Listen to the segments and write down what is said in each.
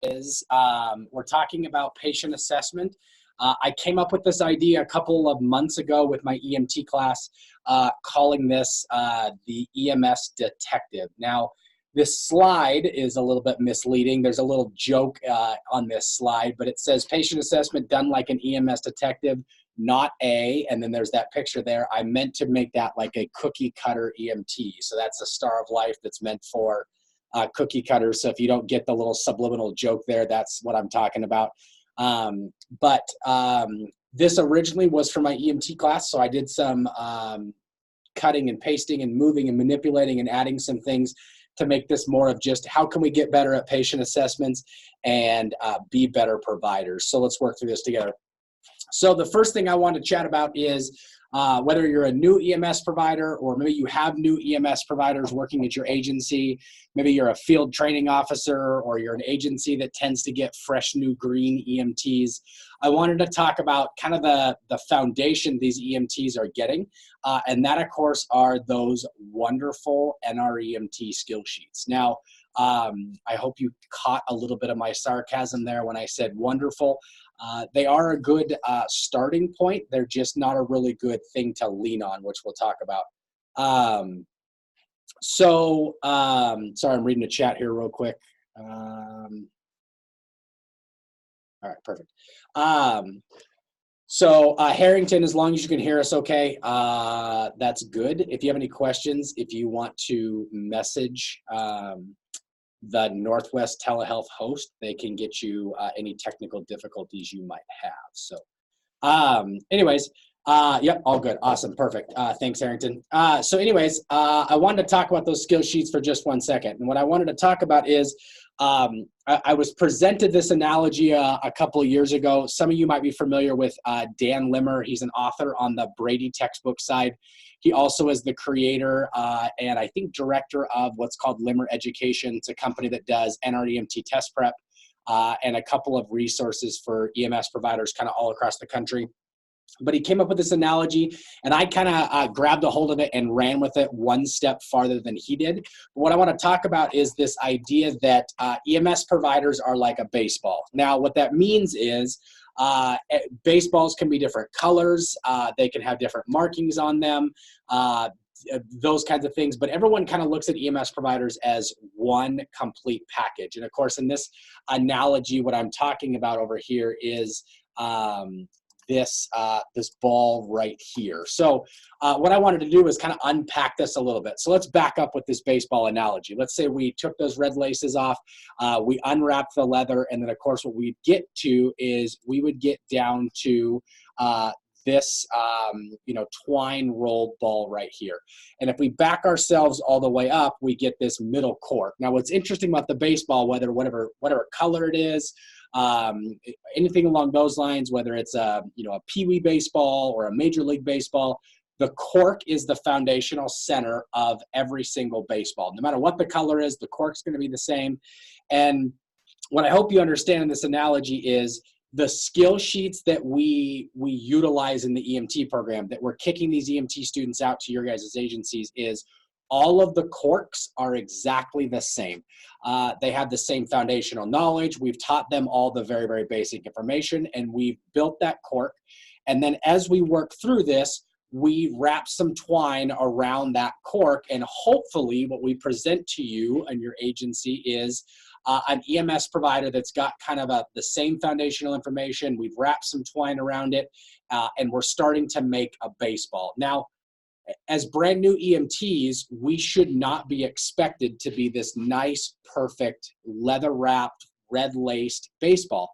is we're talking about patient assessment. I came up with this idea a couple of months ago with my EMT class, calling this the EMS detective. Now, this slide is a little bit misleading. There's a little joke on this slide, but it says patient assessment done like an EMS detective, not a, and then there's that picture there. I meant to make that like a cookie cutter EMT. So that's a star of life that's meant for cookie cutters. So if you don't get the little subliminal joke there, that's what I'm talking about. This originally was for my EMT class. So I did some cutting and pasting and moving and manipulating and adding some things to make this more of just how can we get better at patient assessments and be better providers. So let's work through this together. So the first thing I want to chat about is whether you're a new EMS provider or maybe you have new EMS providers working at your agency, maybe you're a field training officer or you're an agency that tends to get fresh new green EMTs. I wanted to talk about kind of the foundation these EMTs are getting, and that of course are those wonderful NREMT skill sheets. Now, I hope you caught a little bit of my sarcasm there when I said wonderful. They are a good starting point. They're just not a really good thing to lean on, which we'll talk about. Sorry, I'm reading the chat here real quick. All right, perfect. Harrington, as long as you can hear us okay, that's good. If you have any questions, if you want to message the Northwest Telehealth host, they can get you any technical difficulties you might have. So yep, all good. Awesome. Perfect. Thanks, Harrington. I wanted to talk about those skill sheets for just 1 second. And what I wanted to talk about is I was presented this analogy a couple of years ago. Some of you might be familiar with Dan Limmer. He's an author on the Brady textbook side. He also is the creator and I think director of what's called Limmer Education. It's a company that does NREMT test prep and a couple of resources for EMS providers kind of all across the country. But he came up with this analogy, and I kind of grabbed a hold of it and ran with it one step farther than he did. But what I want to talk about is this idea that EMS providers are like a baseball. Now, what that means is baseballs can be different colors. They can have different markings on them, those kinds of things. But everyone kind of looks at EMS providers as one complete package. And, of course, in this analogy, what I'm talking about over here is this ball right here. So what I wanted to do is kind of unpack this a little bit. So let's back up with this baseball analogy. Let's say we took those red laces off, we unwrapped the leather, and then of course what we'd get to is we would get down to this twine rolled ball right here. And if we back ourselves all the way up, we get this middle cork. Now what's interesting about the baseball, whatever color it is, anything along those lines, whether it's a peewee baseball or a major league baseball, the cork is the foundational center of every single baseball. No matter what the color is, the cork's going to be the same. And what I hope you understand in this analogy is the skill sheets that we utilize in the EMT program, that we're kicking these EMT students out to your guys' agencies, is all of the corks are exactly the same. They have the same foundational knowledge. We've taught them all the very, very basic information, and we've built that cork. And then as we work through this, we wrap some twine around that cork, and hopefully what we present to you and your agency is an EMS provider that's got kind of the same foundational information. We've wrapped some twine around it, and we're starting to make a baseball. Now, as brand new EMTs, we should not be expected to be this nice, perfect, leather-wrapped, red-laced baseball,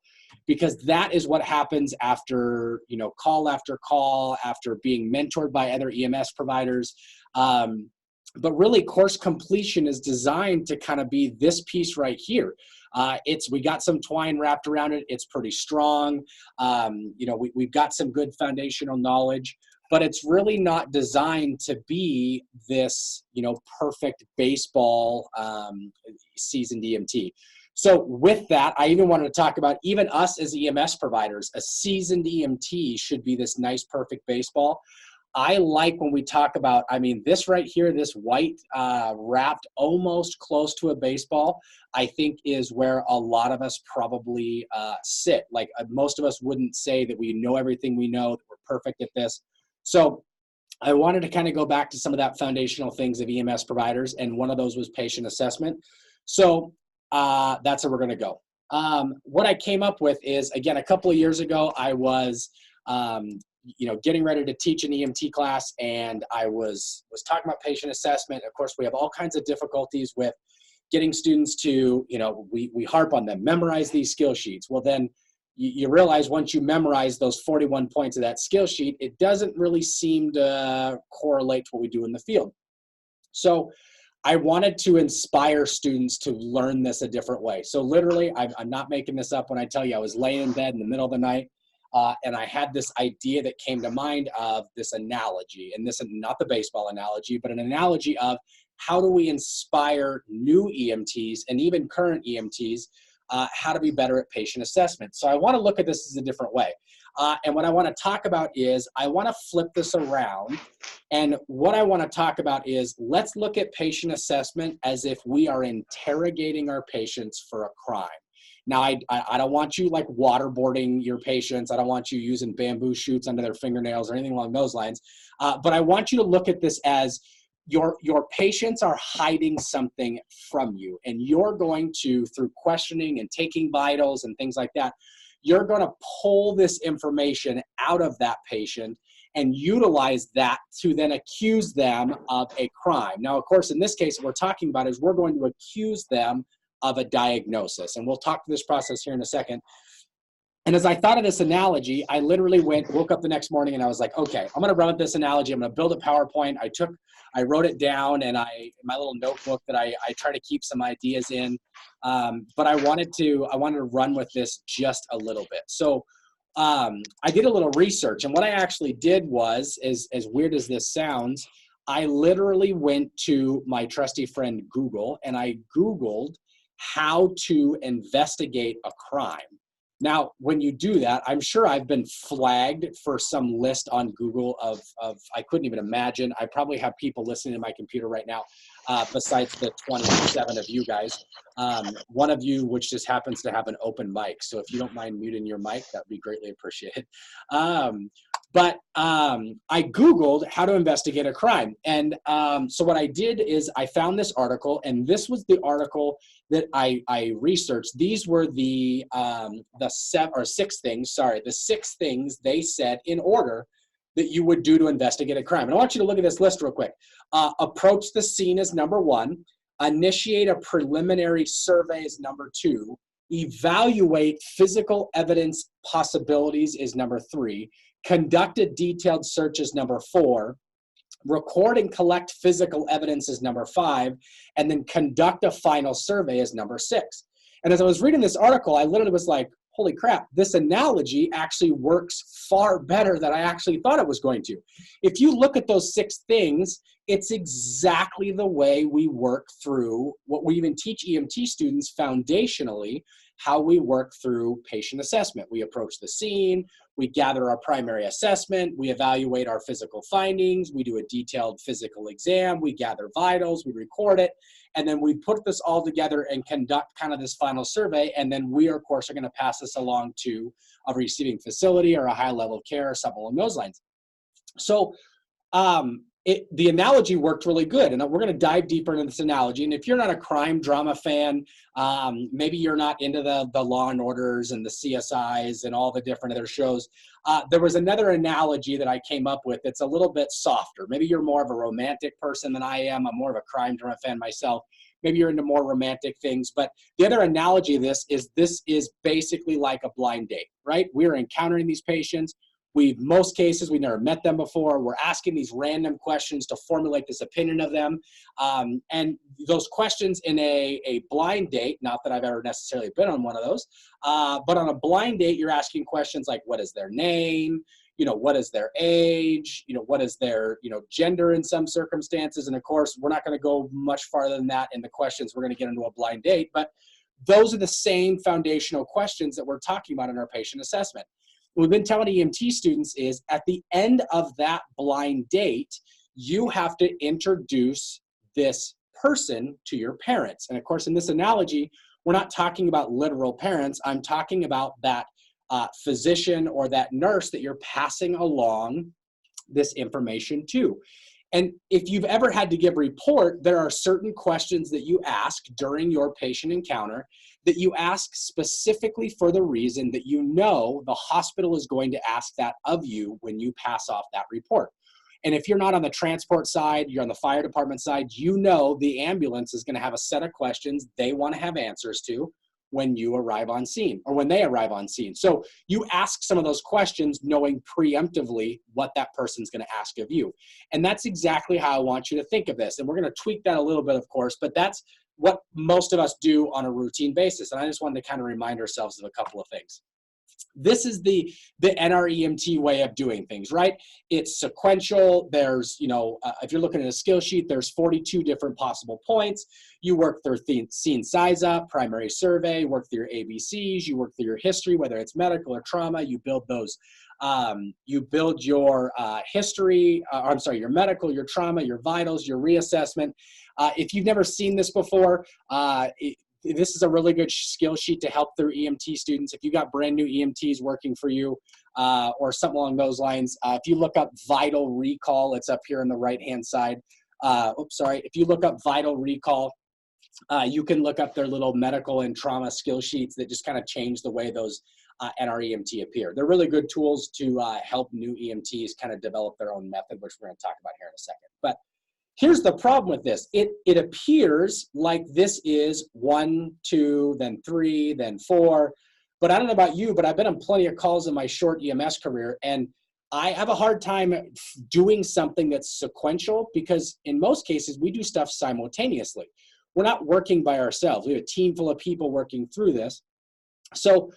because that is what happens after, call after call, after being mentored by other EMS providers. But really, course completion is designed to kind of be this piece right here. We got some twine wrapped around it. It's pretty strong. We've got some good foundational knowledge, but it's really not designed to be this, perfect baseball seasoned EMT. So with that, I even wanted to talk about even us as EMS providers. A seasoned EMT should be this nice, perfect baseball. I like when we talk about, I mean, this right here, this white wrapped almost close to a baseball, I think is where a lot of us probably sit. Like most of us wouldn't say that we know everything we know, that we're perfect at this. So I wanted to kind of go back to some of that foundational things of EMS providers, and one of those was patient assessment. So that's where we're going to go. What I came up with is, again, a couple of years ago, I was getting ready to teach an EMT class, and I was talking about patient assessment. Of course, we have all kinds of difficulties with getting students to, we harp on them, memorize these skill sheets. Well, then you realize once you memorize those 41 points of that skill sheet, it doesn't really seem to correlate to what we do in the field. So I wanted to inspire students to learn this a different way. So literally, I'm not making this up when I tell you, I was laying in bed in the middle of the night, and I had this idea that came to mind of this analogy, and this is not the baseball analogy, but an analogy of how do we inspire new EMTs and even current EMTs how to be better at patient assessment. So I want to look at this as a different way. And what I want to talk about is I want to flip this around. And what I want to talk about is let's look at patient assessment as if we are interrogating our patients for a crime. Now, I don't want you like waterboarding your patients. I don't want you using bamboo shoots under their fingernails or anything along those lines. But I want you to look at this as your patients are hiding something from you. And you're going to, through questioning and taking vitals and things like that, you're going to pull this information out of that patient and utilize that to then accuse them of a crime. Now, of course, in this case, what we're talking about is we're going to accuse them of a diagnosis. And we'll talk to this process here in a second. And as I thought of this analogy, I literally woke up the next morning and I was like, okay, I'm going to run with this analogy. I'm going to build a PowerPoint. I wrote it down, and in my little notebook that I try to keep some ideas in. But I wanted to run with this just a little bit. So I did a little research, and what I actually did was, as weird as this sounds, I literally went to my trusty friend Google, and I Googled how to investigate a crime. Now, when you do that, I'm sure I've been flagged for some list on Google of I couldn't even imagine. I probably have people listening to my computer right now, besides the 27 of you guys. One of you, which just happens to have an open mic. So if you don't mind muting your mic, that would be greatly appreciated. But I Googled how to investigate a crime. And so what I did is I found this article, and this was the article that I researched. These were the 6 things they said in order that you would do to investigate a crime. And I want you to look at this list real quick. Approach the scene is number 1. Initiate a preliminary survey is number 2. Evaluate physical evidence possibilities is number 3. Conduct a detailed search is number 4. Record and collect physical evidence is number 5. And then conduct a final survey is number 6. And as I was reading this article, I literally was like, holy crap, this analogy actually works far better than I actually thought it was going to. If you look at those 6 things, it's exactly the way we work through what we even teach EMT students foundationally, how we work through patient assessment. We approach the scene, we gather our primary assessment, we evaluate our physical findings, we do a detailed physical exam, we gather vitals, we record it, and then we put this all together and conduct kind of this final survey, and then we, of course, are going to pass this along to a receiving facility or a high level of care or something along those lines. So the analogy worked really good, and we're going to dive deeper into this analogy. And if you're not a crime drama fan, maybe you're not into the Law and Orders and the CSIs and all the different other shows, there was another analogy that I came up with that's a little bit softer. Maybe you're more of a romantic person than I am. I'm more of a crime drama fan myself. Maybe you're into more romantic things. But the other analogy of this is basically like a blind date, right? We're encountering these patients. Most cases, we've never met them before. We're asking these random questions to formulate this opinion of them. And those questions in a blind date, not that I've ever necessarily been on one of those, but on a blind date, you're asking questions like, what is their name? What is their age? What is their, gender in some circumstances? And of course, we're not going to go much farther than that in the questions we're going to get into a blind date. But those are the same foundational questions that we're talking about in our patient assessment. what we've been telling EMT students is at the end of that blind date, you have to introduce this person to your parents. And of course, in this analogy, we're not talking about literal parents. I'm talking about that physician or that nurse that you're passing along this information to. And if you've ever had to give a report, there are certain questions that you ask during your patient encounter that you ask specifically for the reason that you know the hospital is going to ask that of you when you pass off that report. And if you're not on the transport side, you're on the fire department side, you know the ambulance is going to have a set of questions they want to have answers to when you arrive on scene or when they arrive on scene. So you ask some of those questions knowing preemptively what that person's going to ask of you. And that's exactly how I want you to think of this. And we're going to tweak that a little bit, of course, but that's what most of us do on a routine basis. And I just wanted to kind of remind ourselves of a couple of things. This is the NREMT way of doing things, right? It's sequential. There's, if you're looking at a skill sheet, there's 42 different possible points. You work through scene size up, primary survey, work through your ABCs, you work through your history, whether it's medical or trauma, you build those. You build your history, your medical, your trauma, your vitals, your reassessment. If you've never seen this before, this is a really good skill sheet to help through EMT students. If you got brand new EMTs working for you or something along those lines, if you look up vital recall, it's up here on the right-hand side. If you look up vital recall, you can look up their little medical and trauma skill sheets that just kind of change the way those NREMT appear. They're really good tools to help new EMTs kind of develop their own method, which we're going to talk about here in a second. But here's the problem with this. It appears like this is 1, 2, then 3, then 4. But I don't know about you, but I've been on plenty of calls in my short EMS career, and I have a hard time doing something that's sequential because in most cases, we do stuff simultaneously. We're not working by ourselves. We have a team full of people working through this. So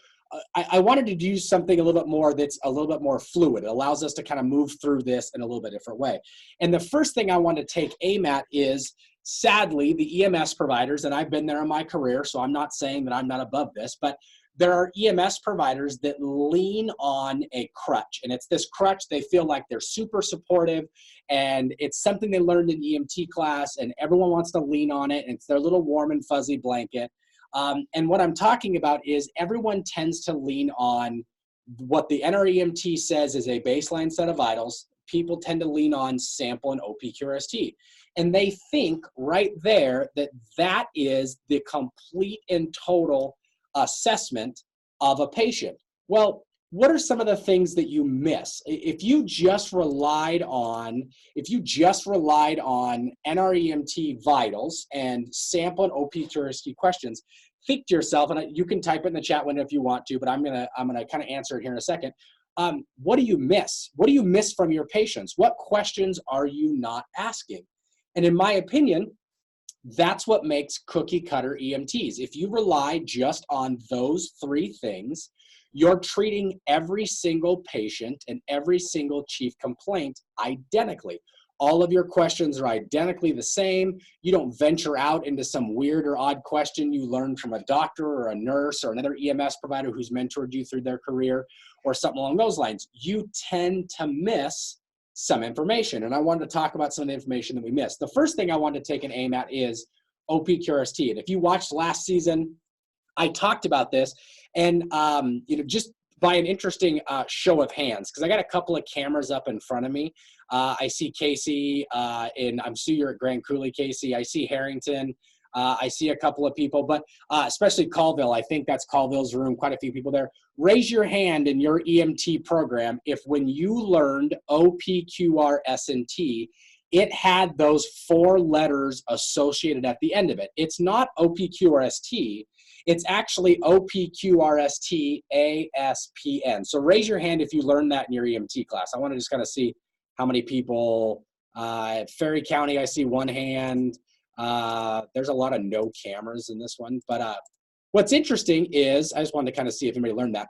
I wanted to do something a little bit more that's a little bit more fluid. It allows us to kind of move through this in a little bit different way. And the first thing I want to take aim at is, sadly, the EMS providers, and I've been there in my career, so I'm not saying that I'm not above this, but there are EMS providers that lean on a crutch. And it's this crutch, they feel like they're super supportive, and it's something they learned in EMT class, and everyone wants to lean on it, and it's their little warm and fuzzy blanket. And what I'm talking about is everyone tends to lean on what the NREMT says is a baseline set of vitals. People tend to lean on sample and OPQRST. And they think right there that that is the complete and total assessment of a patient. Well, what are some of the things that you miss? If you just relied on NREMT vitals and sample and OPQRST questions, think to yourself, and you can type it in the chat window if you want to, but I'm gonna kind of answer it here in a second. What do you miss? What do you miss from your patients? What questions are you not asking? And in my opinion, that's what makes cookie cutter EMTs. If you rely just on those 3 things, you're treating every single patient and every single chief complaint identically. All of your questions are identically the same. You don't venture out into some weird or odd question you learned from a doctor or a nurse or another EMS provider who's mentored you through their career or something along those lines. You tend to miss some information. And I wanted to talk about some of the information that we missed. The first thing I wanted to take an aim at is OPQRST. And if you watched last season, I talked about this, and just by an interesting show of hands, because I got a couple of cameras up in front of me. I see Casey, and I'm sure you're at Grand Coulee, Casey. I see Harrington. I see a couple of people, but especially Colville. I think that's Colville's room, quite a few people there. Raise your hand in your EMT program if when you learned OPQRST, it had those 4 letters associated at the end of it. It's not OPQRST. It's actually OPQRST-ASPN. So raise your hand if you learned that in your EMT class. I want to just kind of see how many people. Ferry County, I see 1 hand. There's a lot of no cameras in this one. But what's interesting is, I just wanted to kind of see if anybody learned that.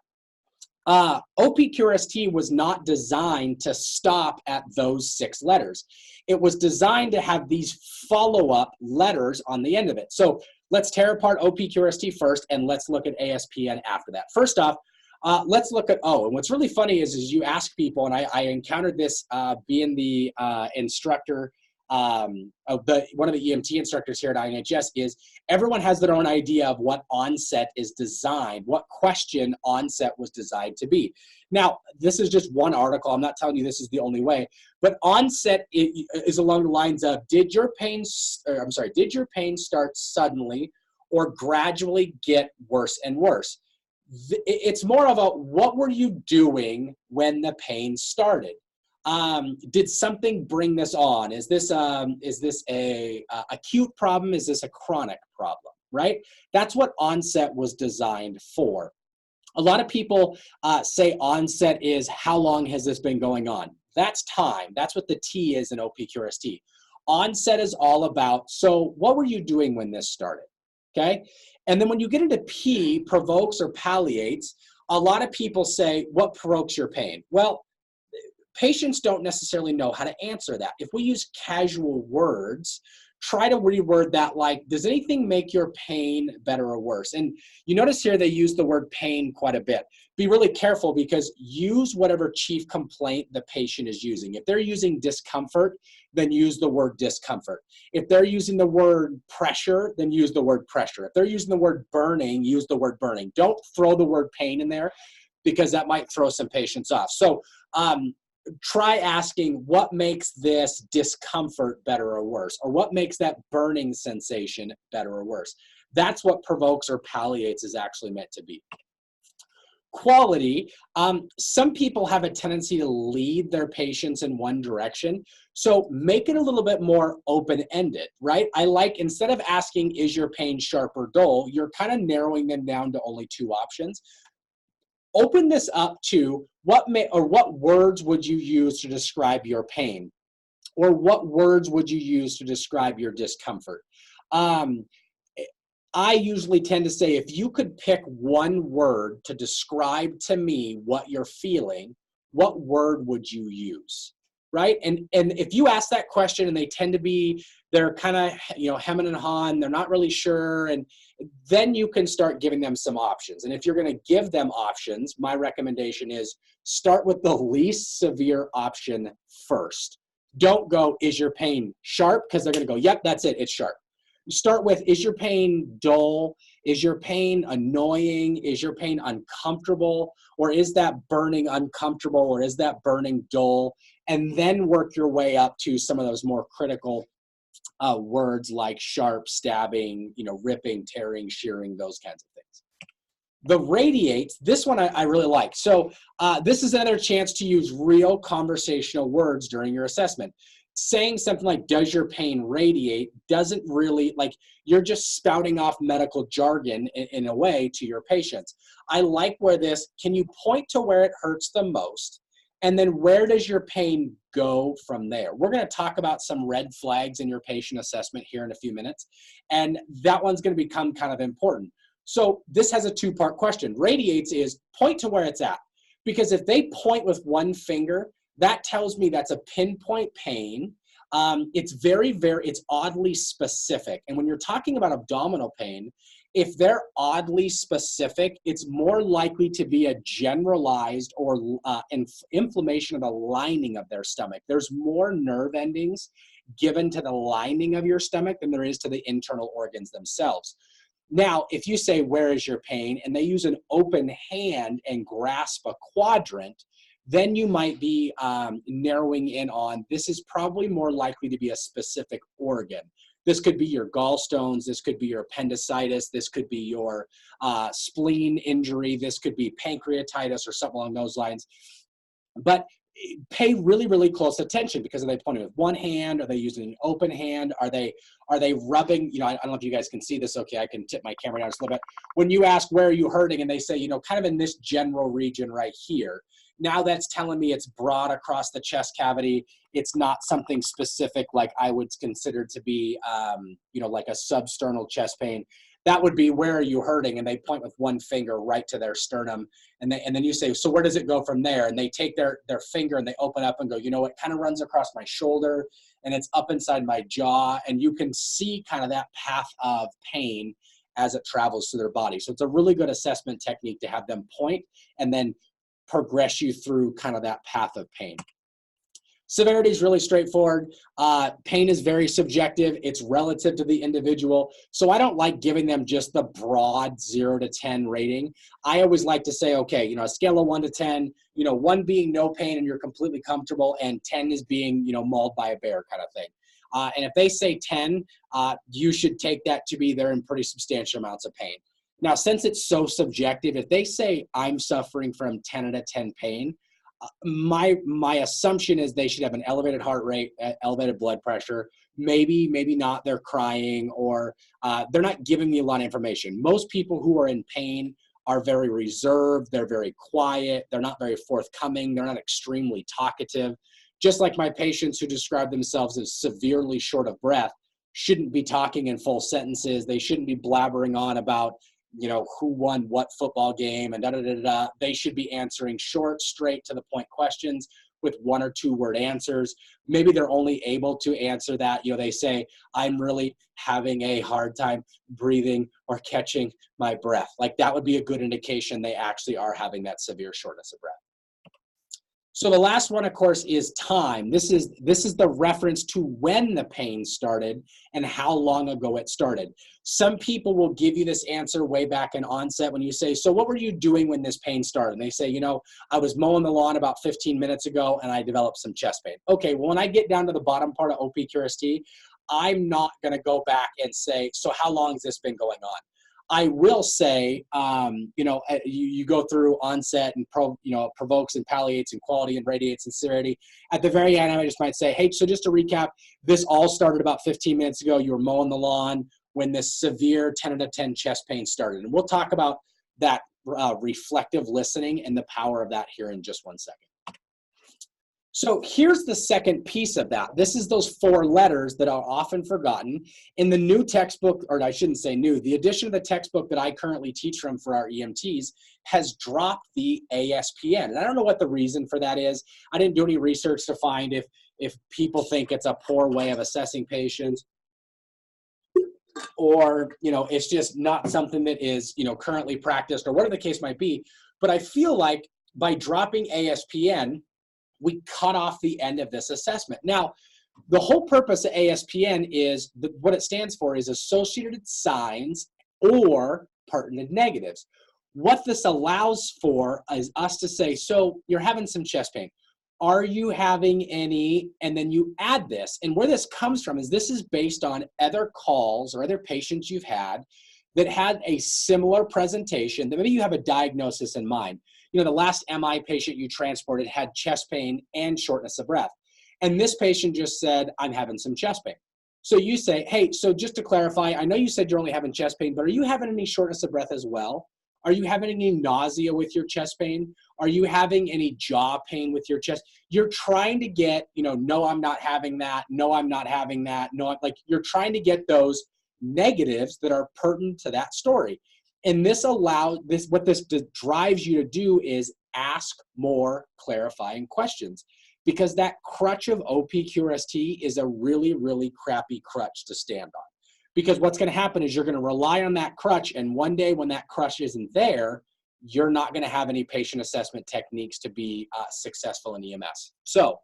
OPQRST was not designed to stop at those 6 letters. It was designed to have these follow-up letters on the end of it. So let's tear apart OPQRST first, and let's look at ASPN after that. First off, Let's look at O. And what's really funny is you ask people, and I encountered this being the instructor, of one of the EMT instructors here at INHS, is everyone has their own idea of what onset is designed, what question onset was designed to be. Now, this is just one article. I'm not telling you this is the only way, but onset is along the lines of, did your pain start suddenly or gradually get worse and worse? It's more of a, what were you doing when the pain started? Did something bring this on? Is this a acute problem? Is this a chronic problem, right? That's what onset was designed for. A lot of people say onset is, how long has this been going on? That's time. That's what the T is in OPQRST. Onset is all about, so what were you doing when this started? Okay. And then when you get into P, provokes or palliates, a lot of people say, what provokes your pain? Well, patients don't necessarily know how to answer that. If we use casual words, try to reword that like, does anything make your pain better or worse? And you notice here they use the word pain quite a bit. Be really careful, because use whatever chief complaint the patient is using. If they're using discomfort, then use the word discomfort. If they're using the word pressure, then use the word pressure. If they're using the word burning, use the word burning. Don't throw the word pain in there, because that might throw some patients off. So try asking, what makes this discomfort better or worse? Or what makes that burning sensation better or worse? That's what provokes or palliates is actually meant to be. Quality, some people have a tendency to lead their patients in one direction. So make it a little bit more open-ended, right? I like, instead of asking, is your pain sharp or dull, you're kind of narrowing them down to only two options. Open this up to what words would you use to describe your pain? Or what words would you use to describe your discomfort? I usually tend to say, if you could pick one word to describe to me what you're feeling, what word would you use? Right? And if you ask that question and they tend to be, they're kind of, hemming and hawing, they're not really sure, and then you can start giving them some options. And if you're going to give them options, my recommendation is start with the least severe option first. Don't go, is your pain sharp? Because they're going to go, yep, that's it, it's sharp. Start with, is your pain dull? Is your pain annoying? Is your pain uncomfortable? Or is that burning uncomfortable? Or is that burning dull? And then work your way up to some of those more critical words like sharp, stabbing, ripping, tearing, shearing, those kinds of things. The radiates, this one I really like. So this is another chance to use real conversational words during your assessment. Saying something like, does your pain radiate, doesn't really, like, you're just spouting off medical jargon in a way to your patients. I like where this, can you point to where it hurts the most? And then where does your pain go from there? We're going to talk about some red flags in your patient assessment here in a few minutes. And that one's going to become kind of important. So this has a two-part question. Radiates is point to where it's at. Because if they point with one finger, that tells me that's a pinpoint pain. It's it's oddly specific. And when you're talking about abdominal pain, if they're oddly specific, it's more likely to be a generalized or inflammation of the lining of their stomach. There's more nerve endings given to the lining of your stomach than there is to the internal organs themselves. Now, if you say, where is your pain? And they use an open hand and grasp a quadrant, then you might be narrowing in on, this is probably more likely to be a specific organ. This could be your gallstones, this could be your appendicitis, this could be your spleen injury, this could be pancreatitis or something along those lines. But pay really, really close attention, because are they pointing with one hand? Are they using an open hand? Are they rubbing, I don't know if you guys can see this, okay, I can tip my camera down just a little bit. When you ask, where are you hurting? And they say, kind of in this general region right here. Now that's telling me it's broad across the chest cavity. It's not something specific like I would consider to be, like a substernal chest pain. That would be, where are you hurting? And they point with one finger right to their sternum. And then you say, so where does it go from there? And they take their finger and they open up and go, it kind of runs across my shoulder and it's up inside my jaw. And you can see kind of that path of pain as it travels through their body. So it's a really good assessment technique to have them point and then progress you through kind of that path of pain. Severity is really straightforward. Pain is very subjective. It's relative to the individual. So I don't like giving them just the broad 0 to 10 rating. I always like to say, okay, you know, a scale of 1 to 10, you know, 1 being no pain and you're completely comfortable, and 10 is being, you know, mauled by a bear kind of thing. And if they say 10, you should take that to be they're in pretty substantial amounts of pain. Now, since it's so subjective, if they say I'm suffering from 10 out of 10 pain, my assumption is they should have an elevated heart rate, elevated blood pressure, maybe not, they're crying, or they're not giving me a lot of information. Most people who are in pain are very reserved, they're very quiet, they're not very forthcoming, they're not extremely talkative. Just like my patients who describe themselves as severely short of breath shouldn't be talking in full sentences, they shouldn't be blabbering on about, you know, who won what football game and da-da-da-da-da. They should be answering short, straight to the point questions with 1 or 2 word answers. Maybe they're only able to answer that, you know, they say, I'm really having a hard time breathing or catching my breath. Like that would be a good indication they actually are having that severe shortness of breath. So the last one, of course, is time. This is the reference to when the pain started and how long ago it started. Some people will give you this answer way back in onset when you say, so what were you doing when this pain started? And they say, you know, I was mowing the lawn about 15 minutes ago and I developed some chest pain. Okay, well, when I get down to the bottom part of OPQRST, I'm not going to go back and say, so how long has this been going on? I will say, you know, you go through onset and provokes and palliates and quality and radiates and severity. At the very end, I just might say, hey, so just to recap, this all started about 15 minutes ago. You were mowing the lawn when this severe 10 out of 10 chest pain started. And we'll talk about that reflective listening and the power of that here in just 1 second. So here's the second piece of that. This is those 4 letters that are often forgotten. In the new textbook, or I shouldn't say new, the edition of the textbook that I currently teach from for our EMTs has dropped the ASPN. And I don't know what the reason for that is. I didn't do any research to find if people think it's a poor way of assessing patients, or, you know, it's just not something that is, you know, currently practiced, or whatever the case might be. But I feel like by dropping ASPN, we cut off the end of this assessment. Now, the whole purpose of ASPN is, what it stands for is associated signs or pertinent negatives. What this allows for is us to say, so you're having some chest pain. Are you having any, and then you add this. And where this comes from is this is based on other calls or other patients you've had that had a similar presentation, that maybe you have a diagnosis in mind. You know, the last MI patient you transported had chest pain and shortness of breath. And this patient just said, I'm having some chest pain. So you say, hey, so just to clarify, I know you said you're only having chest pain, but are you having any shortness of breath as well? Are you having any nausea with your chest pain? Are you having any jaw pain with your chest? You're trying to get, you know, no, I'm not having that. No, I'm not having that. No, like you're trying to get those negatives that are pertinent to that story. And this allows this, what this drives you to do is ask more clarifying questions, because that crutch of OPQRST is a really, really crappy crutch to stand on. Because what's going to happen is you're going to rely on that crutch, and one day when that crutch isn't there, you're not going to have any patient assessment techniques to be successful in EMS. So,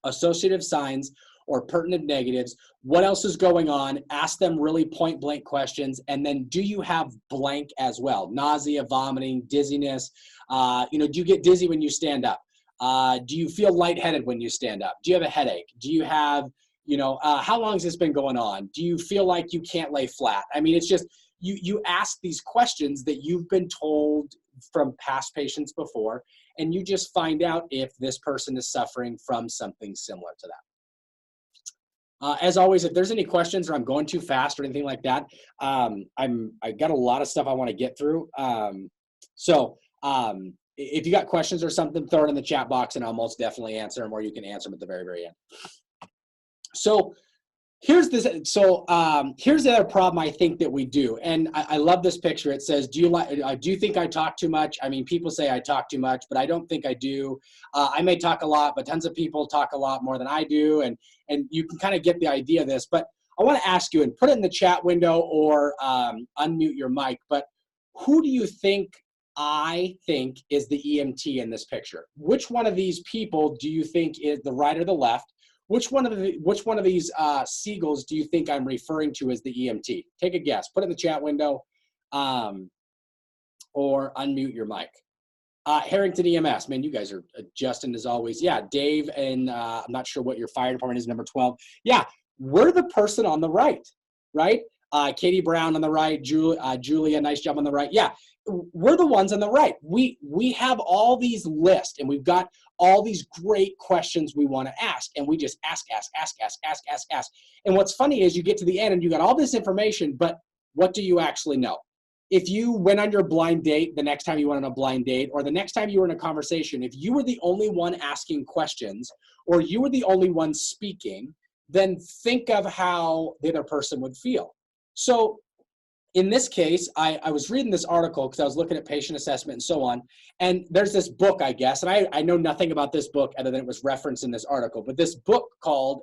associative signs or pertinent negatives, what else is going on? Ask them really point blank questions, and then do you have blank as well? Nausea, vomiting, dizziness. You know, do you get dizzy when you stand up? Do you feel lightheaded when you stand up? Do you have a headache? Do you have, you know, how long has this been going on? Do you feel like you can't lay flat? I mean, it's just, you ask these questions that you've been told from past patients before, and you just find out if this person is suffering from something similar to that. As always, if there's any questions or I'm going too fast or anything like that, I got a lot of stuff I want to get through. If you got questions or something, throw it in the chat box and I'll most definitely answer them, or you can answer them at the very, very end. So here's this. Here's the other problem I think that we do, and I love this picture. It says, "Do you think I talk too much?" I mean, people say I talk too much, but I don't think I do. I may talk a lot, but tons of people talk a lot more than I do, and you can kind of get the idea of this. But I want to ask you, and put it in the chat window or unmute your mic, but who do you think is the EMT in this picture? Which one of these people do you think is the right or the left? Which one of these seagulls do you think I'm referring to as the EMT? Take a guess. Put it in the chat window or unmute your mic. Harrington EMS, man, you guys are adjusting as always. Yeah, Dave, and I'm not sure what your fire department is, number 12. Yeah, we're the person on the right, right? Katie Brown on the right, Julia, nice job on the right. Yeah, we're the ones on the right. We have all these lists, and we've got all these great questions we want to ask, and we just ask. And what's funny is you get to the end and you got all this information, but what do you actually know? If you went on your blind date, the next time you went on a blind date, or the next time you were in a conversation, if you were the only one asking questions, or you were the only one speaking, then think of how the other person would feel. So in this case, I was reading this article because I was looking at patient assessment and so on, and there's this book, I guess, and I know nothing about this book other than it was referenced in this article, but this book called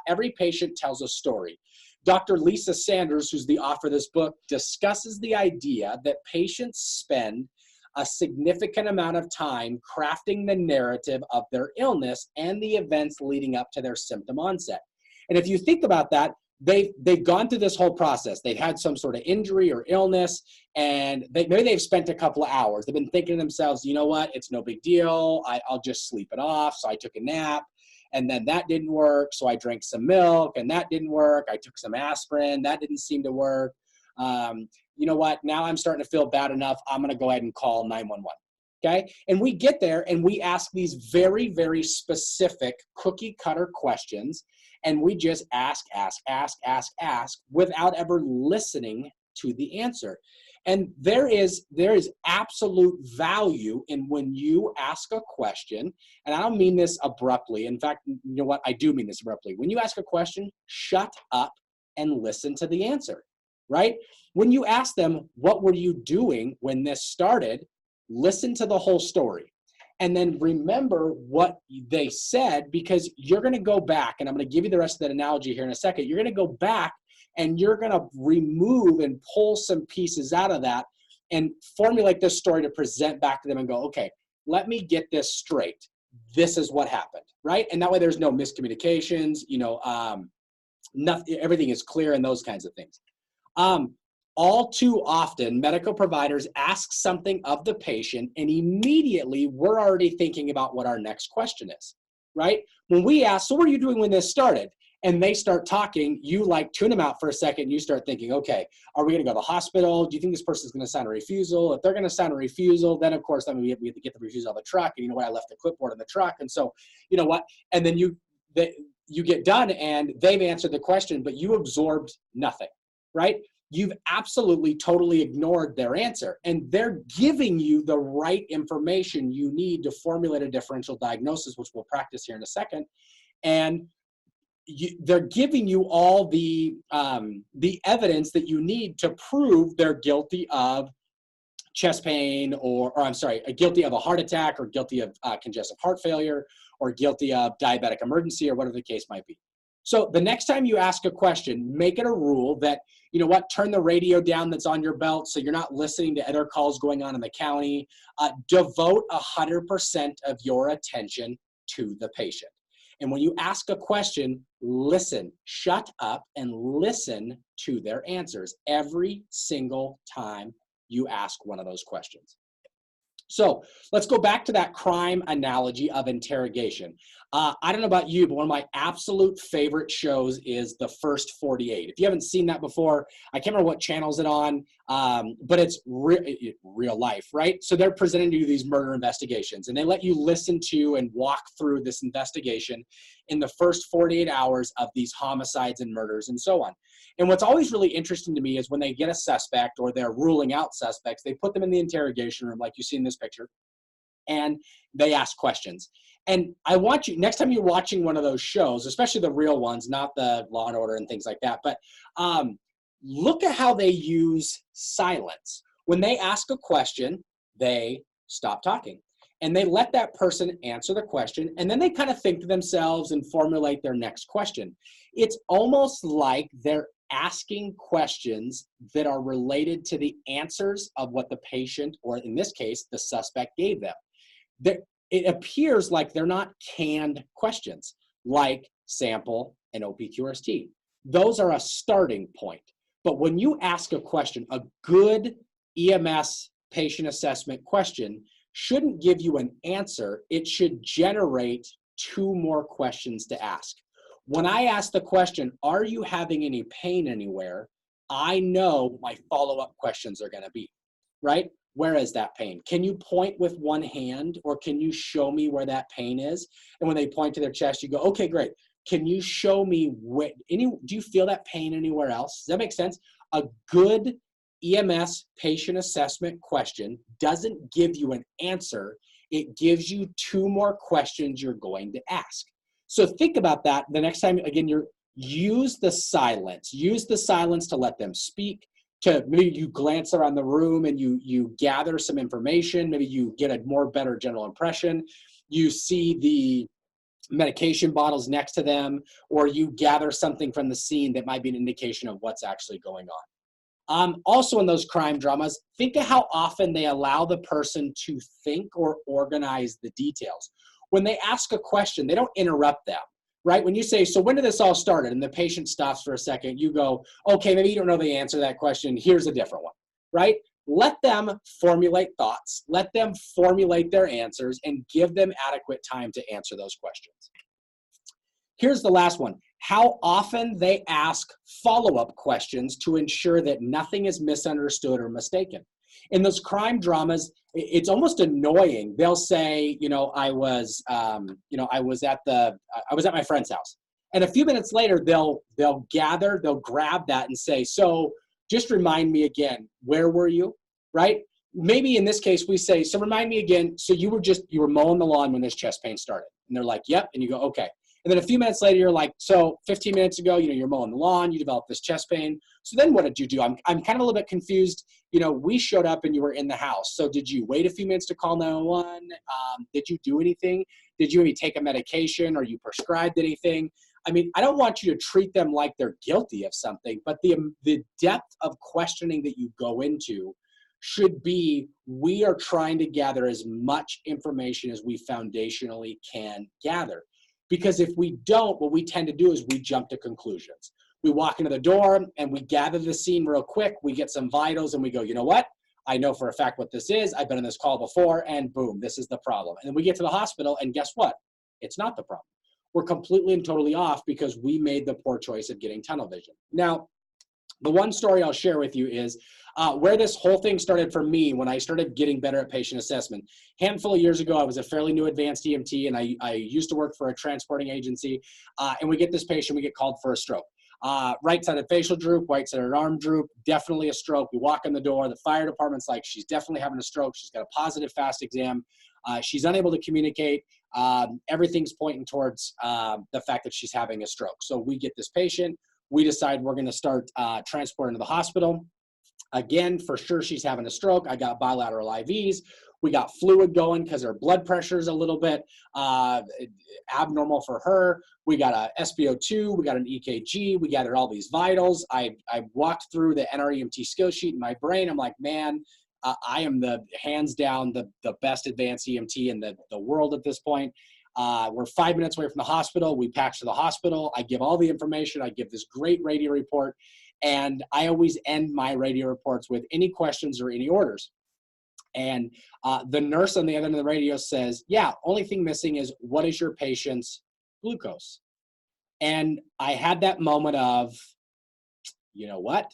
Every Patient Tells a Story. Dr. Lisa Sanders, who's the author of this book, discusses the idea that patients spend a significant amount of time crafting the narrative of their illness and the events leading up to their symptom onset. And if you think about that, they've gone through this whole process. They've had some sort of injury or illness, and maybe they've spent a couple of hours. They've been thinking to themselves, you know what, it's no big deal. I'll just sleep it off. So I took a nap. And then that didn't work, so I drank some milk, and that didn't work. I took some aspirin, that didn't seem to work. You know what? Now I'm starting to feel bad enough. I'm going to go ahead and call 911. Okay? And we get there, and we ask these very, very specific cookie-cutter questions, and we just ask without ever listening to the answer. And there is absolute value in when you ask a question, and I don't mean this abruptly. In fact, you know what? I do mean this abruptly. When you ask a question, shut up and listen to the answer, right? When you ask them, what were you doing when this started? Listen to the whole story. And then remember what they said, because you're going to go back, and I'm going to give you the rest of that analogy here in a second. You're going to go back and you're going to remove and pull some pieces out of that and formulate this story to present back to them and go, okay, let me get this straight. This is what happened, right? And that way there's no miscommunications, nothing, everything is clear and those kinds of things. All too often, medical providers ask something of the patient, and immediately we're already thinking about what our next question is, right? When we ask, so what are you doing when this started? And they start talking, you like tune them out for a second, and you start thinking, okay, are we going to go to the hospital? Do you think this person's going to sign a refusal? If they're going to sign a refusal, then of course, we have to get the refusal out of the truck. And you know what? I left the clipboard in the truck. And so, you know what? And then you get done and they've answered the question, but you absorbed nothing, right? You've absolutely, totally ignored their answer. And they're giving you the right information you need to formulate a differential diagnosis, which we'll practice here in a second. And they're giving you all the evidence that you need to prove they're guilty of chest pain, or I'm sorry, guilty of a heart attack, or guilty of congestive heart failure, or guilty of diabetic emergency, or whatever the case might be. So the next time you ask a question, make it a rule that, you know what, turn the radio down that's on your belt so you're not listening to other calls going on in the county. Devote 100% of your attention to the patient. And when you ask a question, listen, shut up and listen to their answers every single time you ask one of those questions. So let's go back to that crime analogy of interrogation. I don't know about you, but one of my absolute favorite shows is The First 48. If you haven't seen that before, I can't remember what channel is it on, but it's real life, right? So they're presenting to you these murder investigations, and they let you listen to and walk through this investigation in the first 48 hours of these homicides and murders and so on. And what's always really interesting to me is when they get a suspect or they're ruling out suspects, they put them in the interrogation room like you see in this picture, and they ask questions. And I want you, next time you're watching one of those shows, especially the real ones, not the Law and Order and things like that, but look at how they use silence. When they ask a question, they stop talking. and they let that person answer the question, and then they kind of think to themselves and formulate their next question. It's almost like they're asking questions that are related to the answers of what the patient, or in this case, the suspect, gave them. It appears like they're not canned questions, like sample and OPQRST. Those are a starting point. But when you ask a question, a good EMS patient assessment question shouldn't give you an answer. It should generate two more questions to ask. When I ask the question, are you having any pain anywhere? I know my follow-up questions are going to be, right? Where is that pain? Can you point with one hand, or can you show me where that pain is? And when they point to their chest, you go, okay, great. Can you show me do you feel that pain anywhere else? Does that make sense? A good EMS patient assessment question doesn't give you an answer. It gives you two more questions you're going to ask. So think about that the next time. Again, use the silence. Use the silence to let them speak. To maybe you glance around the room and you gather some information. Maybe you get a better general impression. You see the medication bottles next to them, or you gather something from the scene that might be an indication of what's actually going on. Also in those crime dramas, think of how often they allow the person to think or organize the details. When they ask a question, they don't interrupt them, right? When you say, so when did this all start? And the patient stops for a second, you go, okay, maybe you don't know the answer to that question. Here's a different one, right? Let them formulate thoughts, let them formulate their answers, and give them adequate time to answer those questions. Here's the last one. How often they ask follow-up questions to ensure that nothing is misunderstood or mistaken. In those crime dramas, it's almost annoying. They'll say, I was at my friend's house. And a few minutes later, they'll grab that and say, so just remind me again, where were you, right? Maybe in this case, we say, so remind me again, so you were mowing the lawn when this chest pain started. And they're like, yep. And you go, okay. And then a few minutes later, you're like, so 15 minutes ago, you're mowing the lawn, you developed this chest pain. So then what did you do? I'm kind of a little bit confused. We showed up and you were in the house. So did you wait a few minutes to call 911? Did you do anything? Did you maybe take a medication, or you prescribed anything? I mean, I don't want you to treat them like they're guilty of something, but the depth of questioning that you go into should be, we are trying to gather as much information as we foundationally can gather. Because if we don't, what we tend to do is we jump to conclusions. We walk into the door and we gather the scene real quick. We get some vitals and we go, you know what? I know for a fact what this is. I've been on this call before, and boom, this is the problem. And then we get to the hospital and guess what? It's not the problem. We're completely and totally off because we made the poor choice of getting tunnel vision. Now, the one story I'll share with you is where this whole thing started for me when I started getting better at patient assessment. Handful of years ago, I was a fairly new advanced EMT, and I used to work for a transporting agency, and we get this patient, we get called for a stroke. Right-sided facial droop, right-sided arm droop, definitely a stroke. We walk in the door, the fire department's like, she's definitely having a stroke. She's got a positive fast exam. She's unable to communicate. Everything's pointing towards the fact that she's having a stroke. So we get this patient. We decide we're going to start transporting to the hospital. Again, for sure, she's having a stroke. I got bilateral IVs. We got fluid going because her blood pressure is a little bit abnormal for her. We got a SpO2. We got an EKG. We gathered all these vitals. I walked through the NREMT skill sheet in my brain. I'm like, man, I am hands down the best advanced EMT in the world at this point. We're 5 minutes away from the hospital. We patch to the hospital. I give all the information. I give this great radio report. And I always end my radio reports with any questions or any orders. And the nurse on the other end of the radio says, yeah, only thing missing is, what is your patient's glucose? And I had that moment of, you know what?